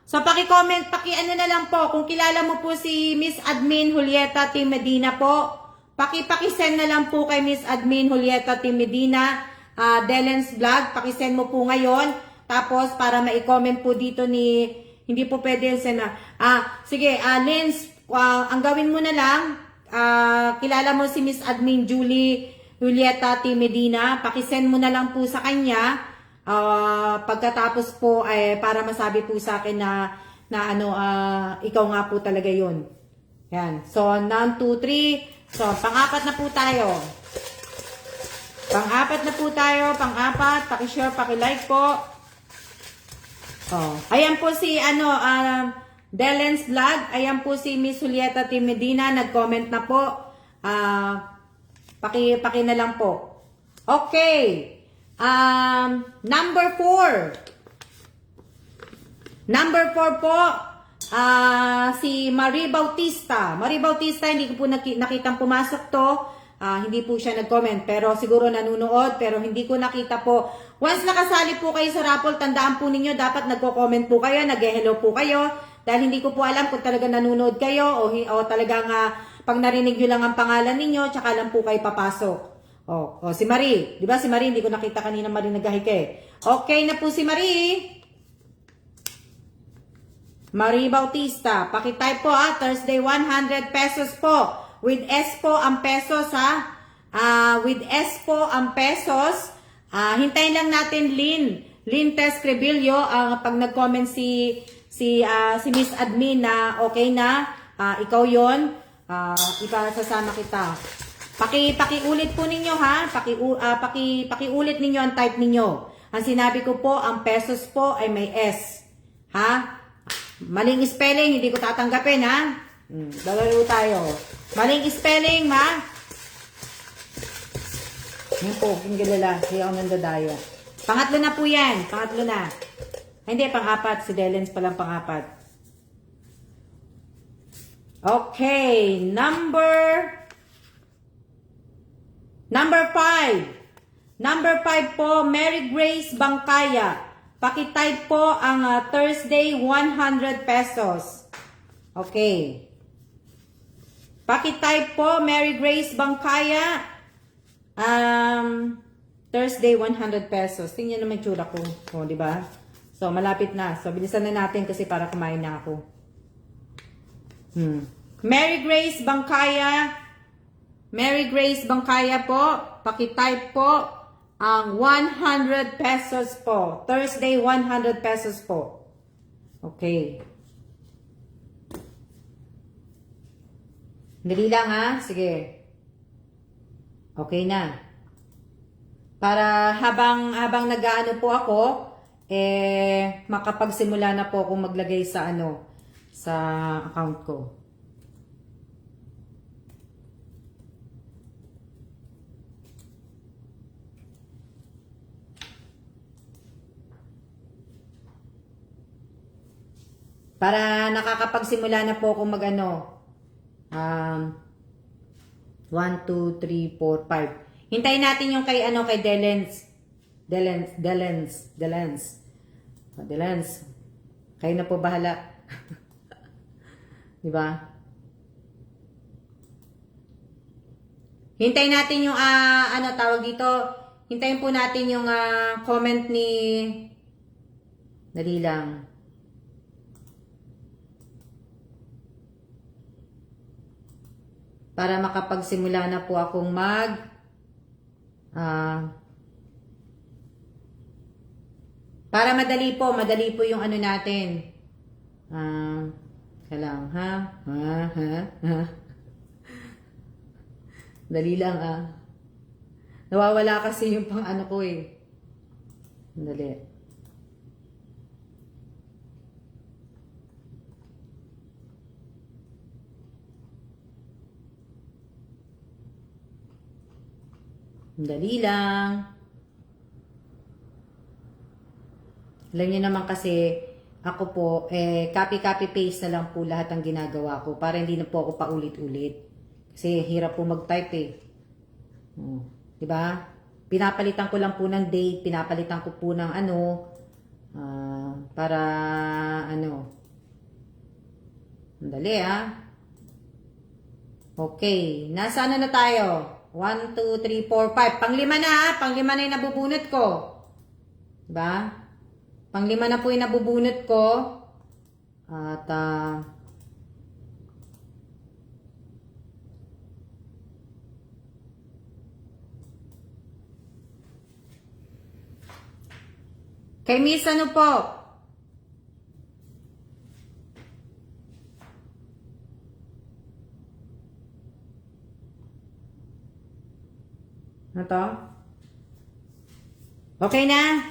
So paki-comment, paki-ano na lang po. Kung kilala mo po si Miss Admin Julieta T. Medina po, paki-send na lang po kay Miss Admin Julieta T. Medina, Delen's Vlog. Paki-send mo po ngayon. Tapos, para ma-comment po dito ni, hindi po pwede yung send na. Sige, Lens, ang gawin mo na lang, kilala mo si Miss Admin Julieta T. Medina, pakisend mo na lang po sa kanya, pagkatapos po, para masabi po sa akin na ikaw nga po talaga yun. Yan. So, 1, 2, 3. So, pang-apat na po tayo. Pang-apat, paki-share, paki-like po. Ayan po si Delen's Vlog. Ayan po si Miss Julieta T. Medina. Nag-comment na po. Paki na lang po. Okay. Number 4. Number 4 po. Si Marie Bautista. Marie Bautista, hindi ko po nakitang pumasok to. Hindi po siya nag-comment. Pero siguro nanunood. Pero hindi ko nakita po. Once nakasali po kayo sa raffle, tandaan po ninyo, dapat nagko-comment po kayo, nag-hello po kayo. Dahil hindi ko po alam kung talaga nanonood kayo o talagang pag narinig nyo lang ang pangalan ninyo, tsaka lang po kayo papasok. Si Marie. Di ba si Marie? Hindi ko nakita kanina Marie nag-hike. Okay na po si Marie. Marie Bautista. Pakitype po Thursday 100 pesos po. With S po ang pesos with S po ang pesos. Hintayin lang natin Lynn Tess Crebillo pag nag-comment si Miss Admin na okay na, ikaw yon, ipasasama kita. Pakiulit po ninyo pakiulit ninyo ang type ninyo. Ang sinabi ko po, ang pesos po ay may S. Maling spelling, hindi ko tatanggapin Dalalo tayo. Maling spelling, Yung po, kinggilala. Kaya ako nandadayo. Pangatlo na po yan. Pangatlo na. Hindi, pang-apat. Si Delens palang pang-apat. Okay. Number 5. Number 5 po, Mary Grace Bangkaya. Pakitype po ang Thursday 100 pesos. Okay. Pakitype po, Mary Grace Bangkaya. Thursday 100 pesos. Tingnan naman tsura ko. Di ba? So, malapit na. So, bilisan na natin kasi para kumain na ako. Mary Grace Bangkaya. Mary Grace Bangkaya po. Pakitype po ang 100 pesos po. Thursday 100 pesos po. Okay. Dali lang Sige. Okay na. Para habang nag-aano po ako, makapagsimula na po akong maglagay sa sa account ko. Para nakakapagsimula na po akong 1, 2, 3, 4, 5. Hintayin natin yung kay Delens. Delens. Kayo na po bahala. Di ba? Hintayin natin yung tawag dito. Hintayin po natin yung comment ni dali lang. Para makapagsimula na po akong para madali po yung natin. Kailang, Dali lang, Nawawala kasi yung pang ko Dali. Dali lang. Alam niyo naman kasi, ako po, copy paste na lang po lahat ng ginagawa ko para hindi na po ako paulit-ulit. Kasi hirap po mag-type eh. Di ba? Pinapalitan ko lang po ng date, pinapalitan ko po ng para Andali Okay, nasaan na tayo? 1, 2, 3, 4, 5. Panglima na panglima na yung nabubunot ko. Diba? Panglima na po yung nabubunot ko. At, kay Miss ano po? Ano to? Okay na?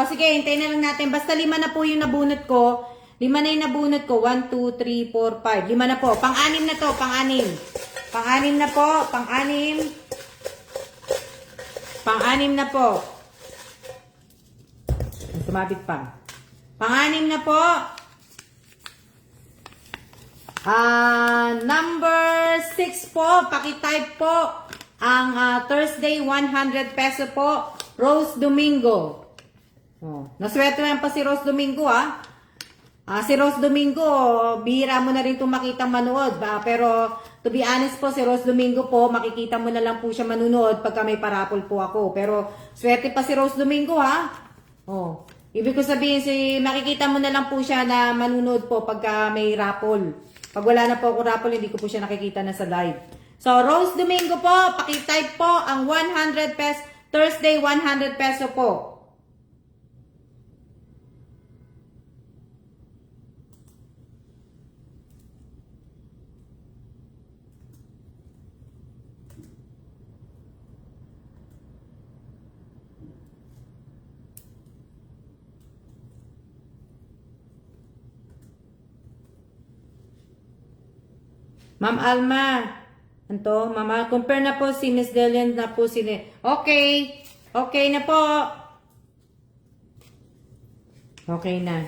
Sige, hintayin na lang natin. Basta 5 na po yung nabunot ko. 5 na yung nabunot ko. 1, 2, 3, 4, 5. 5 na po. Pang-6 na to. Pang-6. Pang-6 na po. Pang-6. Pang-6 na po. Sumabit pa. Pang-6 na po. Number 6 po. Pakitype po. Ang Thursday, 100 peso po. Rose Domingo. Naswerte na pa si Rose Domingo si Rose Domingo, bihira mo na rin itong makitang manood. Pero to be honest po, si Rose Domingo po, makikita mo na lang po siya manunood pagka may parapol po ako. Pero swerte pa si Rose Domingo Ibig ko sabihin, makikita mo na lang po siya na manunood po pagka may raffle. Pag wala na po ako raffle, hindi ko po siya nakikita na sa live. So, Rose Domingo po, pakitype po ang 100 peso, Thursday 100 peso po. Ma'am Alma, Mama, compare na po si Miss Delian na po si Okay. Okay na po. Okay na.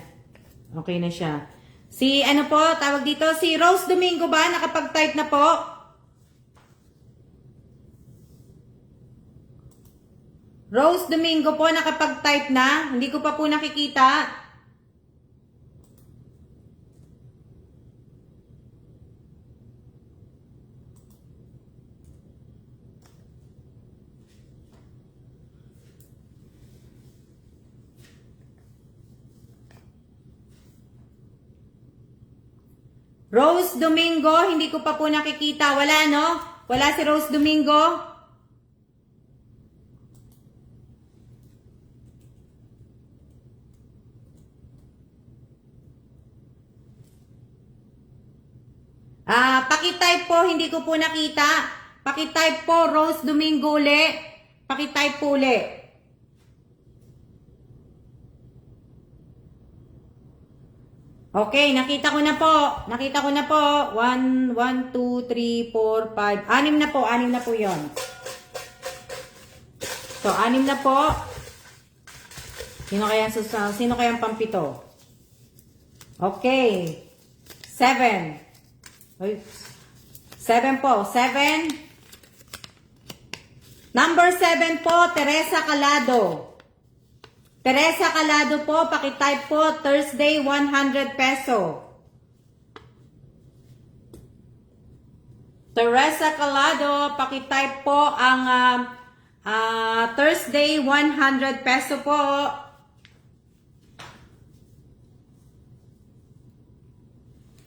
Okay na siya. Si tawag dito, si Rose Domingo ba? Nakapag-type na po? Rose Domingo po, nakapag-type na? Hindi ko pa po nakikita. Rose Domingo, hindi ko pa po nakikita. Wala, no? Wala si Rose Domingo. Pakitype po, hindi ko po nakita. Pakitype po, Rose Domingo uli. Pakitype po uli. Okay, nakita ko na po. Nakita ko na po. 1, 2, 3, 4, 5. 6 na po. 6 na po yun. So, 6 na po. Sino kaya pampito? Okay. 7. 7 po. 7. Number 7 po, Teresa Calado. Teresa Calado po, pakitype po, Thursday, 100 peso. Teresa Calado, pakitype po ang Thursday, 100 peso po.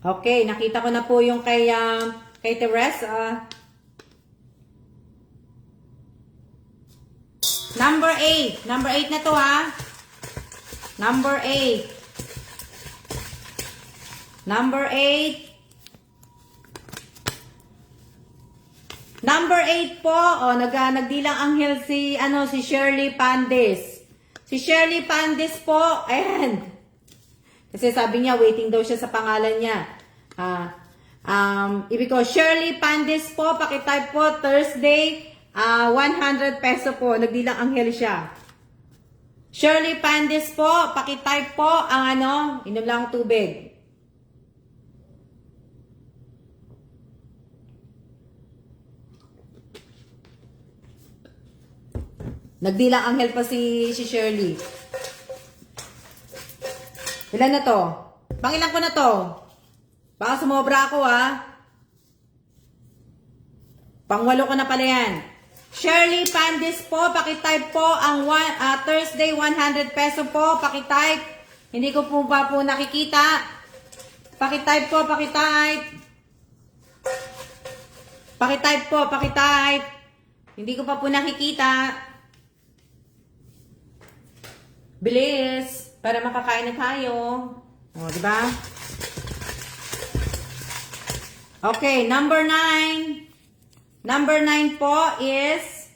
Okay, nakita ko na po yung kay Teresa. Number 8. Number 8 na to Number 8. Number 8. Number 8 po. Nagdilang anghel si Shirley Pandis. Si Shirley Pandis po. Ayan. Kasi sabi niya, waiting daw siya sa pangalan niya. Ibig ko, Shirley Pandis po. Pakitype po, Thursday, 100 peso po. Nagdilang anghel siya. Shirley Pandis po, pakitype po ang ano, inom lang tubig. Nagdilang anghel pa si Shirley. Ilan na to? Pangilan ko na to? Baka sumobra ako Pangwalo ko na pala yan. Shirley Pandis po, pakitype po ang Thursday 100 peso po, pakitype. Hindi ko po pa po nakikita. Pakitype po, pakitype. Pakitype po, pakitype. Hindi ko pa po nakikita. Bilis, para makakain na tayo. O, di ba? Okay, number 9. Number 9 po is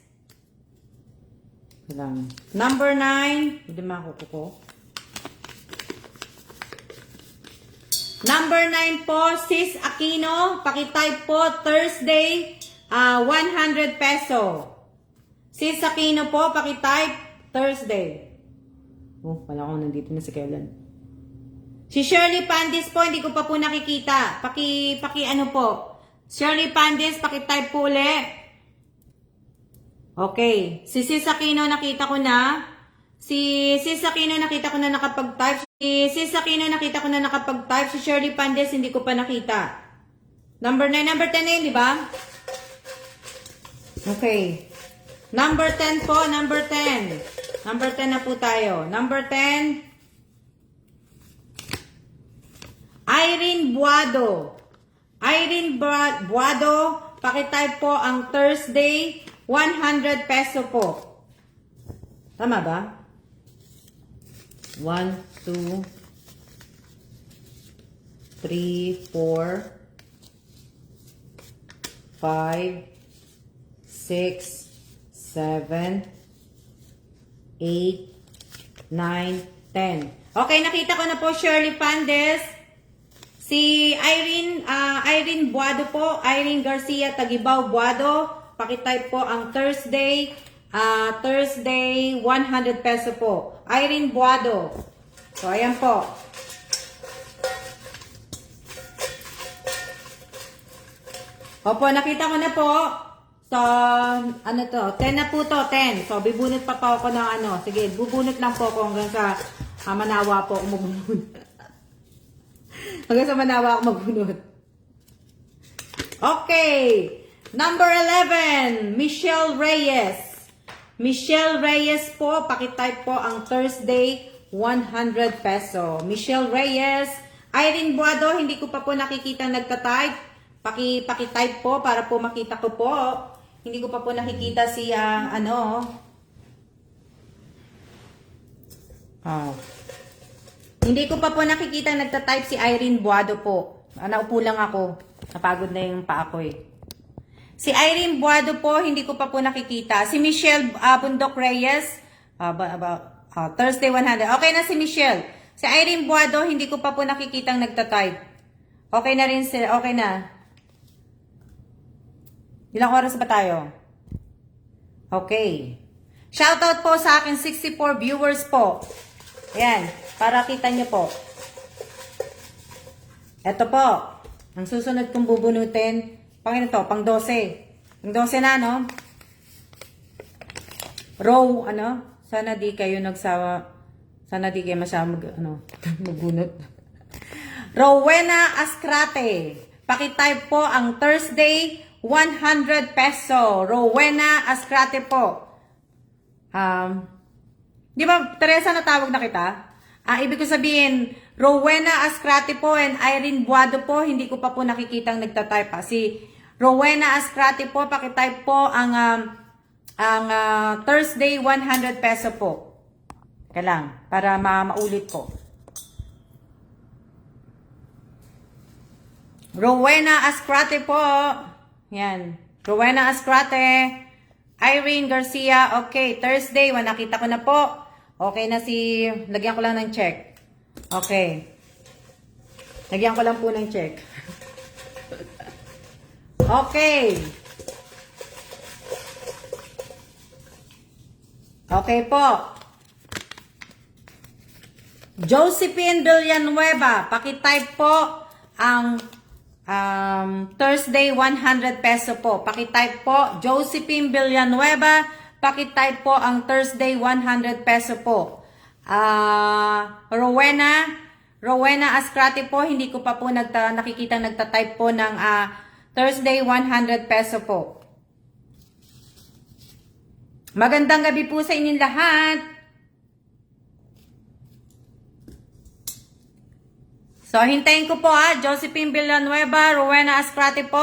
number 9. Hindi makukuha ko. Number 9 po, Sis Aquino. Pakitype po, Thursday, 100 peso. Sis Aquino po, pakitype, Thursday. Oh, wala ko nandito na si Kellen. Si Shirley Pandis po, hindi ko pa po nakikita. Paki ano po. Shirley Pandis, pakitype po ulit. Okay. Si Sis Aquino, nakita ko na. Si Sis Aquino, nakita ko na nakapag-type. Si Sis Aquino, nakita ko na nakapag-type. Si Shirley Pandis, hindi ko pa nakita. Number 9, number 10 na yun, di ba? Okay. Number 10 po, number 10. Number 10 na po tayo. Number 10. Irene Buado. Irene Buado, pakitype po ang Thursday, 100 peso po. Tama ba? 1, 2, 3, 4, 5, 6, 7, 8, 9, 10. Okay, nakita ko na po Shirley Pandis. Si Irene Buado po, Irene Garcia Tagibao Buado, pakitype po ang Thursday, 100 peso po. Irene Buado. So, ayan po. Opo, nakita ko na po. So, ano to? 10 na po to, 10. So, bibunot pa ako ng ano. Sige, bubunot lang po ako hanggang sa Manawa po ako magbunot. Hanggang sa Manawa ako magbunot. Okay. Number 11, Michelle Reyes. Michelle Reyes po, pakitype po ang Thursday, 100 peso. Michelle Reyes. Irene Buado, hindi ko pa po nakikita nagtatype. Pakitype po para po makita ko po. Hindi ko pa po nakikita si Hindi ko pa po nakikita nagtatype si Irene Buado po. Naupo lang ako. Napagod na yung paa ko eh. Si Irene Buado po, hindi ko pa po nakikita. Si Michelle Bundok Reyes, Thursday 100. Okay na si Michelle. Si Irene Buado, hindi ko pa po nakikitang nagtatype. Okay na rin sila. Okay na. Ilang oras ba tayo? Okay. Shoutout po sa akin, 64 viewers po. Ayan. Para kita nyo po. Ito po. Ang susunod kong bubunutin. Pang to? Pang 12. Pang 12 na, no? Row, Sana di kayo nagsawa. Sana di kayo masyadong magbunot. Rowena Ascrate. Pakitype po ang Thursday, 100 peso. Rowena Ascrate po. Di ba, Teresa, natawag na kita? Ibig ko sabihin, Rowena Ascrate po and Irene Buado po, hindi ko pa po nakikitang nagtatype pa. Si Rowena Ascrate po, pakitype po ang Thursday 100 peso po. Teka lang, para maulit po. Rowena Ascrate po. Yan. Rowena Ascrate. Irene Garcia. Okay, Thursday, nakita ko na po. Okay na lagyan ko lang ng check. Okay. Lagyan ko lang po ng check. Okay. Okay po. Josephine Villanueva, pakitype po ang Thursday 100 peso po. Pakitype po Josephine Villanueva, pakitype po ang Thursday 100 peso po. Rowena Ascrate po, hindi ko pa po nakikita nagta-type po ng Thursday 100 peso po. Magandang gabi po sa inyong lahat. So, hintayin ko po Josephine Villanueva, Rowena Ascrate po.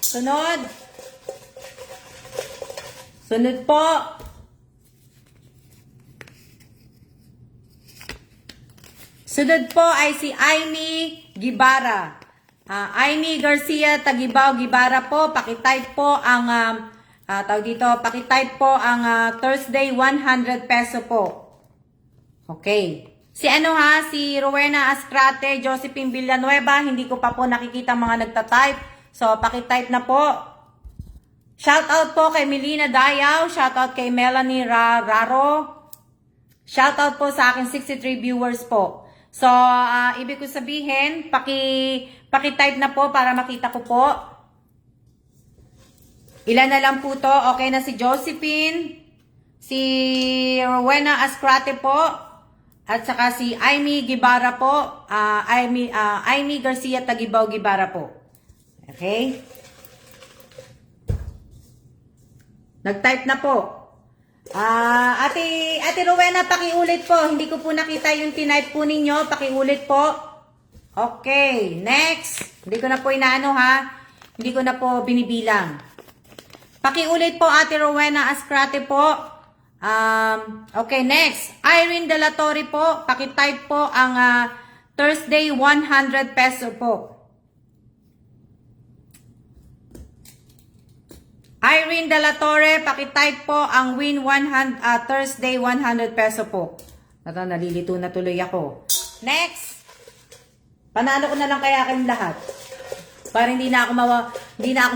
Sunod. Sunod po. Sunod po ay si Aimee Gibara. Aimee Garcia Tagibao Gibara po. Pakitype po ang pakitype po ang Thursday 100 peso po. Okay. Si Rowena Ascrate, Josephine Villanueva, hindi ko pa po nakikita mga nagta-type. So, pakitype na po. Shoutout po kay Melina Dayaw, shoutout kay Melanie Raro. Shoutout po sa akin 63 viewers po. So, ibig ko sabihin, pakitype na po para makita ko po. Ilan na lang po to? Okay na si Josephine, si Rowena Ascrate po, at saka si Aimee Gibara po, Aimee Garcia Tagibao Gibara po. Okay? Nag-type na po. Ate Rowena, pakiulit po. Hindi ko po nakita yung tinype po ninyo. Pakiulit po. Okay, next. Hindi ko na po inaano Hindi ko na po binibilang. Pakiulit po Ate Rowena Ascrate po. Okay, next. Irene De La Torre po. Pakitype po ang Thursday 100 peso po. Irene De La Torre, pakitype po ang Thursday 100 peso po. Nalilito na tuloy ako. Next. Panalo ko na lang kaya kayong lahat. Para hindi na ako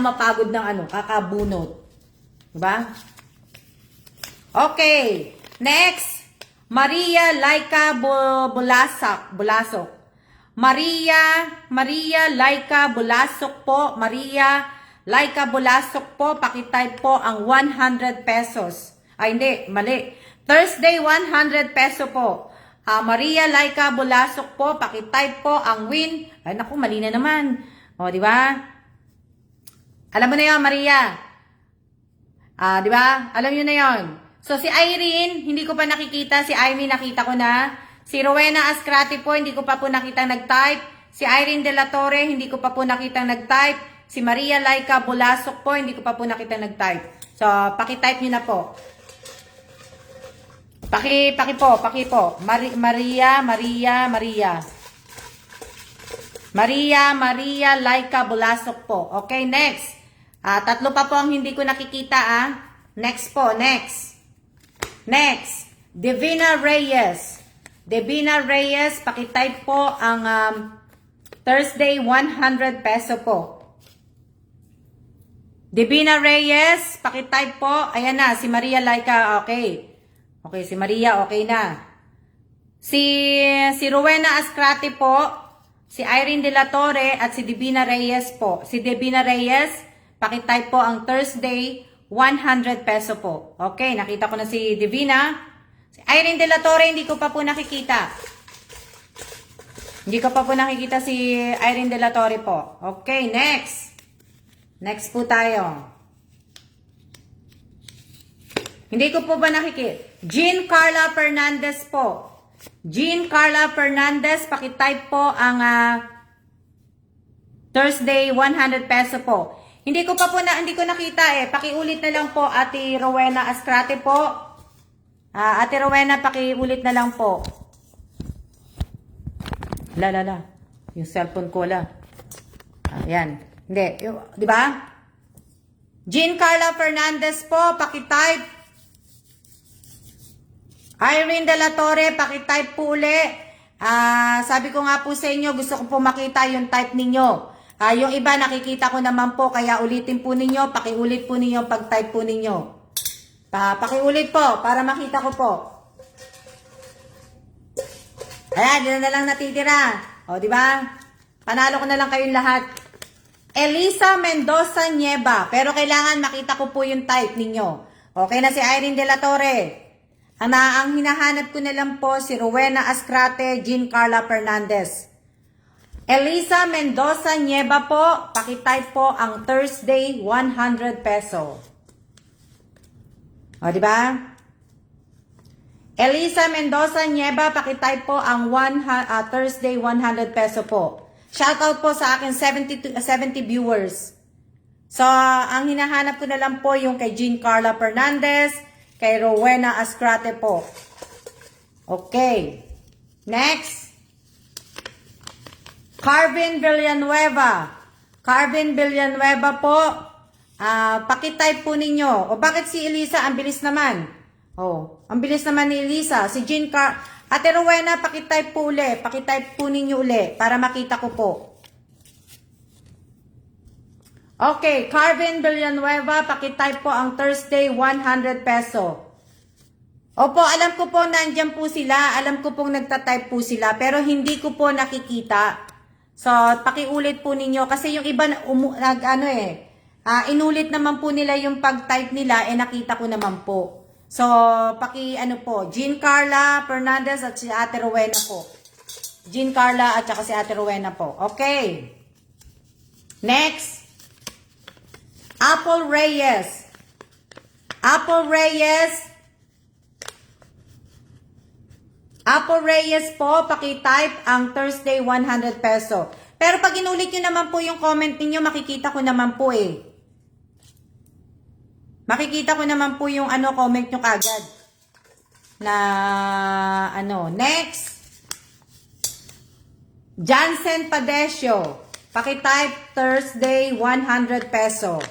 mapagod ng kakabunot. Diba? Okay. Next. Maria Laika Bulasok. Maria Laika Bulasok po. Maria Laika Bulasok po. Pakitype po ang 100 pesos. Ay, hindi. Mali. Thursday, 100 peso po. Maria Laika Bulasok po. Pakitype po ang win. Ay, naku, mali na naman. O, di ba? Alam mo na yon, Maria. Di ba? Alam nyo na yon. So, si Irene, hindi ko pa nakikita. Si Aimee, nakita ko na. Si Rowena Ascrate po, hindi ko pa po nakita nag-type. Si Irene De La Torre, hindi ko pa po nakita nag-type. Si Maria Laika Bulasok po, hindi ko pa po nakita nag-type. So, paki-type nyo na po. Paki po. Maria Laika Bulasok po. Okay, next. Tatlo pa po ang hindi ko nakikita Next po, next. Divina Reyes, pakitype po ang Thursday 100 peso po. Divina Reyes, pakitype po. Ayan na, si Maria Laika, okay. Okay, si Maria, okay na. Si Rowena Ascrate po, si Irene De La Torre, at si Divina Reyes po. Si Divina Reyes, pakitype po ang Thursday 100 peso po. Okay, nakita ko na si Divina. Si Irene De La Torre, hindi ko pa po nakikita. Hindi ko pa po nakikita si Irene De La Torre po. Okay, next. Next po tayo. Hindi ko po ba nakikita? Jean Carla Fernandez po. Jean Carla Fernandez, pakitype po ang Thursday 100 peso po. Hindi ko nakita Pakiulit na lang po Ate Rowena Ascrate po. Ate Rowena, pakiulit na lang po. Yung cellphone ko Ayan. Hindi, di ba? Jean Carla Fernandez po, pakitype. Irene De La Torre, pakitype po uli. Sabi ko nga po sa inyo, gusto ko po makita yung type ninyo. Yung iba nakikita ko naman po, kaya ulitin po ninyo, pakiulit po ninyo pag-type po ninyo. Pakiulit po, para makita ko po. Ayan, yun na lang natitira. O, di ba? Panalo ko na lang kayong lahat. Elisa Mendoza Nieva. Pero kailangan makita ko po yung type ninyo. Okay na si Irene De La Torre. Ang hinahanap ko na lang po si Rowena Ascrate, Jean Carla Fernandez. Elisa Mendoza Nieva po, pakitype po ang Thursday 100 peso. O, di ba? Elisa Mendoza Nieva, pakitype po ang Thursday 100 peso po. Shoutout po sa akin 70 viewers. So, ang hinahanap ko na lang po yung kay Jean Carla Fernandez, kay Rowena Ascrate po. Okay. Next. Carvin Villanueva. Carvin Villanueva po. Pakitype po ninyo. O bakit si Elisa? Ang bilis naman. Ang bilis naman ni Elisa. Si Jean Ate Rowena, pakitype po uli. Pakitype po ninyo uli para makita ko po. Okay, Carvin Villanueva, pakitype po ang Thursday 100 peso. Opo, alam ko po nandyan po sila. Alam ko pong nagtatype po sila. Pero hindi ko po nakikita. So, pakiulit po ninyo. Kasi yung iba, inulit naman po nila yung pag-type nila. Nakita ko naman po. So, Jean Carla Fernandez at si Ate Rowena po. Jean Carla at saka si Ate Rowena po. Okay. Next. Apple Reyes. Apple Reyes po, pakitype ang Thursday 100 peso. Pero pag inulit nyo naman po yung comment niyo, makikita ko naman po eh. Makikita ko naman po yung comment nyo kagad. Next. Jansen Padesio. Pakitype Thursday 100 peso.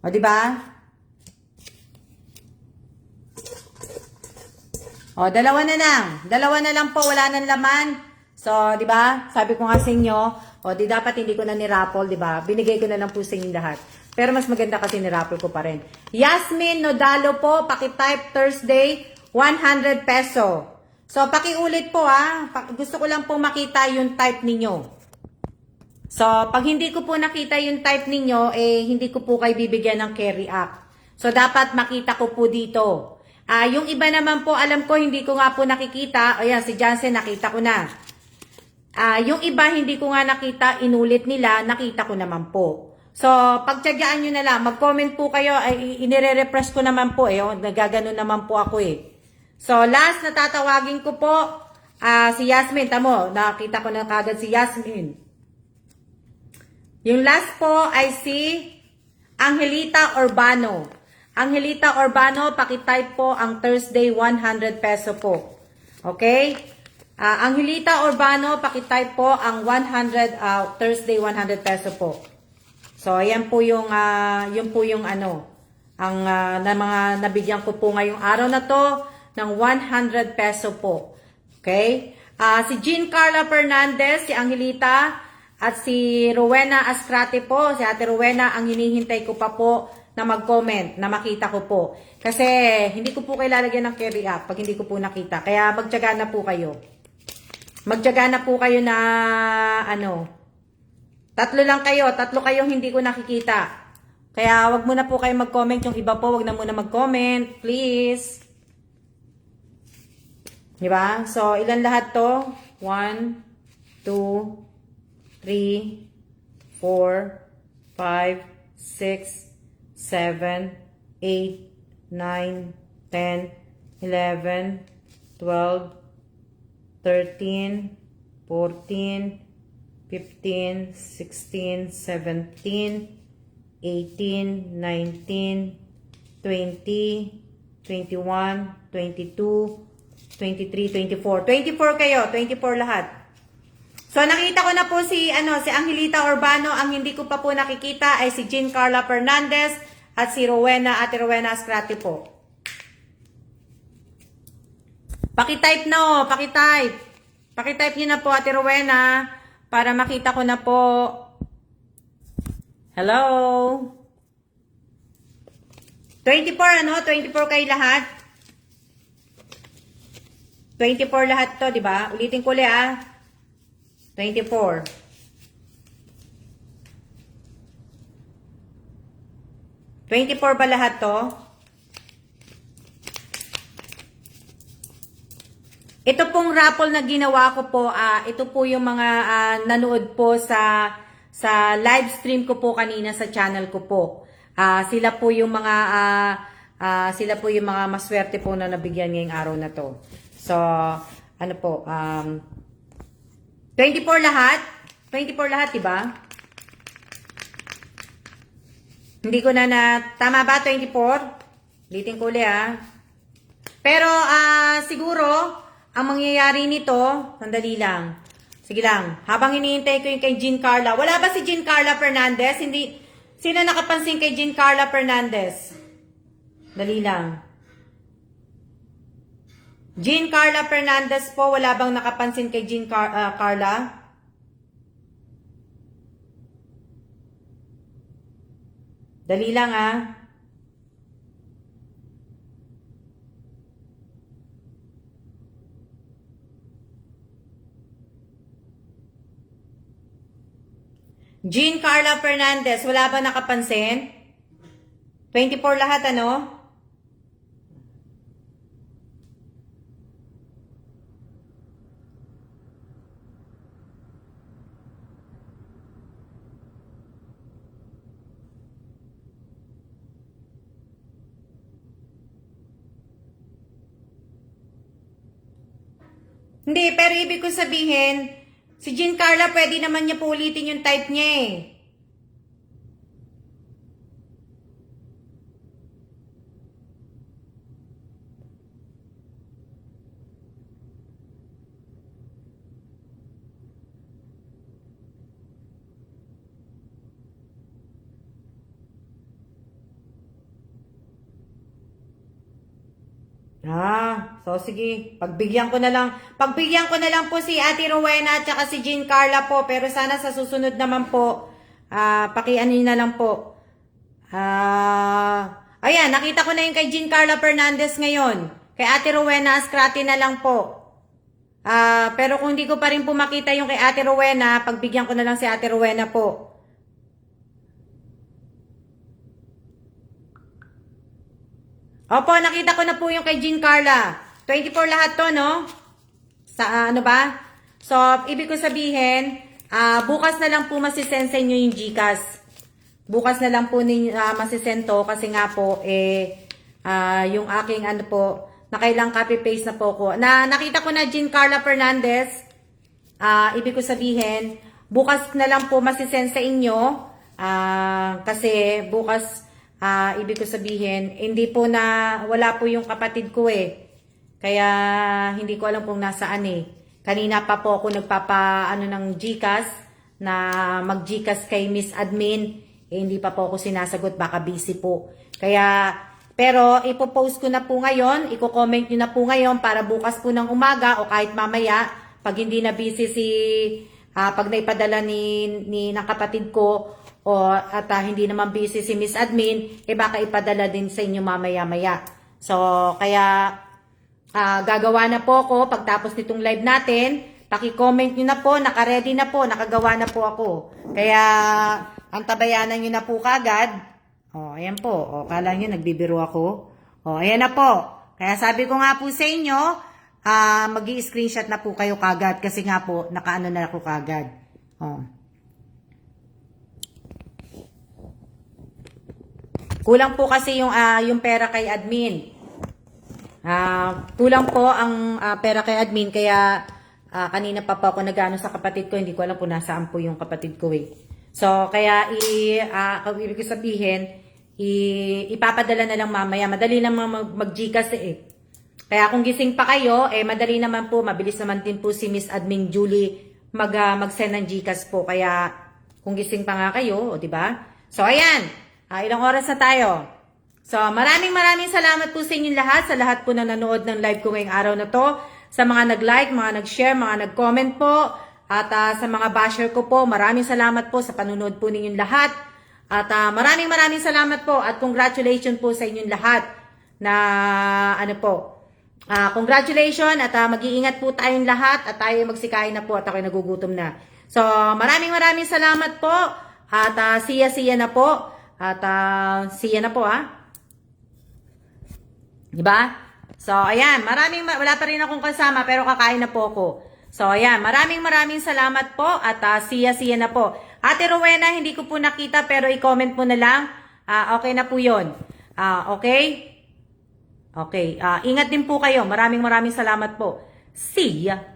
O, diba? O, dalawa na lang. Dalawa na lang po, wala nang laman. So, diba? Sabi ko nga sa inyo, di dapat hindi ko na ni-raffle, diba? Binigay ko na lang po sa inyo lahat. Pero mas maganda kasi ni-raffle ko pa rin. Yasmin Nodalo po, pakitype Thursday, 100 peso. So, pakiulit po gusto ko lang po makita yung type ninyo. So, pag hindi ko po nakita yung type ninyo, hindi ko po kayo bibigyan ng carry up. So, dapat makita ko po dito. Yung iba naman po, alam ko, hindi ko nga po nakikita. Ayan, si Jansen, nakita ko na. Yung iba, hindi ko nga nakita, inulit nila, nakita ko naman po. So, pagtyagaan nyo na lang, mag-comment po kayo, inire-refresh ko naman po nagaganon naman po ako So, last na tatawagin ko po, si Yasmin, tamo, nakita ko na kagad si Yasmin. Yung last po ay si Angelita Urbano. Angelita Urbano, pakitype po ang Thursday 100 peso po. Okay? Angelita Urbano, pakitype po ang Thursday 100 peso po. So, ayan po yung, mga nabigyan ko po ngayong araw na to ng 100 peso po. Okay? Si Jean Carla Fernandez, si Angelita, at si Rowena Ascrate po, si Ate Rowena, ang hinihintay ko pa po na mag-comment, na makita ko po. Kasi, hindi ko po kayo lalagyan ng carry up pag hindi ko po nakita. Kaya, magtyaga na po kayo. Magtyaga na po kayo na, tatlo kayong hindi ko nakikita. Kaya, wag muna po kayo mag-comment. Yung iba po, wag na muna mag-comment. Please. Diba? So, ilan lahat to? 1, 2, 3, 4, 5, 6, 7, 8, 9, 10, 11, 12, 13, 14, 15, 16, 17, 18, 19, 20, 21, 22, 23, 24. 24 kayo. 24 lahat. So, nakita ko na po si Angelita Urbano. Ang hindi ko pa po nakikita ay si Jean Carla Fernandez at si Ate Rowena Ascrate po. Pakitype na pakitype. Pakitype niyo na po, Ate Rowena, para makita ko na po. Hello? 24 24 kayo lahat? 24 lahat to, di ba? Ulitin ko ulit 24. $24 ba lahat to? Ito pong raffle na ginawa ko po, ito po yung mga nanood po sa live stream ko po kanina sa channel ko po. Sila po yung mga maswerte po na nabigyan ngayong araw na to. So, ano po, 24 lahat? 24 lahat, diba? Hindi ko tama ba 24? Ulitin ko ulit Pero, siguro, ang mangyayari nito, sandali lang. Sige lang, habang hinihintay ko yung kay Jean Carla. Wala ba si Jean Carla Fernandez? Hindi, sino nakapansin kay Jean Carla Fernandez? Dali lang. Jean Carla Fernandez po, wala bang nakapansin kay Jean Carla? Dali lang Jean Carla Fernandez, wala ba nakapansin? 24 lahat, ano? Hindi, pero ibig ko sabihin, si Jean Carla pwede naman niya po ulitin yung type niya So sige, pagbigyan ko na lang po si Ate Rowena at saka si Jean Carla po, pero sana sa susunod naman po, pakiano na lang po. Ayan, nakita ko na yung kay Jean Carla Fernandez ngayon. Kay Ate Rowena Ascrati na lang po. Pero kung hindi ko pa rin po makita yung kay Ate Rowena, pagbigyan ko na lang si Ate Rowena po. Opo, nakita ko na po yung kay Jean Carla. 24 lahat to, no? Ano ba? So, ibig ko sabihin, bukas na lang po masisend sa inyo yung GCash. Bukas na lang po masisend to kasi nga po, yung aking nakailang copy-paste na po ko. Nakita ko na Jean Carla Fernandez. Ibig ko sabihin, bukas na lang po masisend sa inyo. Kasi bukas, ibig ko sabihin, wala po yung kapatid ko Kaya, hindi ko alam kung nasaan Kanina pa po ako ng GCash na mag-GCash kay Miss Admin. Hindi pa po ako sinasagot, baka busy po. Kaya, pero ipopost ko na po ngayon, iko-comment nyo na po ngayon para bukas po ng umaga o kahit mamaya, pag hindi na busy pag naipadala ng kapatid ko, at hindi naman busy si Miss Admin, baka ipadala din sa inyo mamaya-maya. So, kaya gagawa na po ako pagtapos nitong live natin. Paki-comment nyo na po, naka-ready na po, nakagawa na po ako. Kaya, antabayanan nyo na po kagad. Ayan po. Kala nyo, nagbibiro ako. Ayan na po. Kaya sabi ko nga po sa inyo, mag-i-screenshot na po kayo kagad kasi nga po, nakaano na ako kagad. Kulang po kasi yung pera kay admin. Kulang po ang pera kay admin kaya kanina pa po ako nag-ano sa kapatid ko, hindi ko alam po nasaan po yung kapatid ko So kaya ibig ko sabihin, ipapadala na lang mamaya. Madali lang mag-GCash Kaya kung gising pa kayo, madali naman po, mabilis naman din po si Miss Admin Julie mag-send ng GCash po. Kaya kung gising pa nga kayo, di ba? So ayan, ilang oras na tayo? So, maraming salamat po sa inyong lahat, sa lahat po na nanood ng live ko ngayong araw na to, sa mga nag-like, mga nag-share, mga nag-comment po, at sa mga basher ko po, maraming salamat po sa panunood po ninyong lahat, at maraming salamat po, at congratulations po sa inyong lahat, na Congratulations at mag-iingat po tayong lahat at tayo magsikain na po at ako'y nagugutom na. So, maraming salamat po at siya na po at siya na po Diba? So, ayan, wala pa rin akong kasama pero kakain na po ako. So, ayan, maraming salamat po at siya na po. Ate Rowena, hindi ko po nakita pero i-comment mo na lang. Okay na po yun. Okay? Okay, ingat din po kayo. Maraming salamat po. See ya!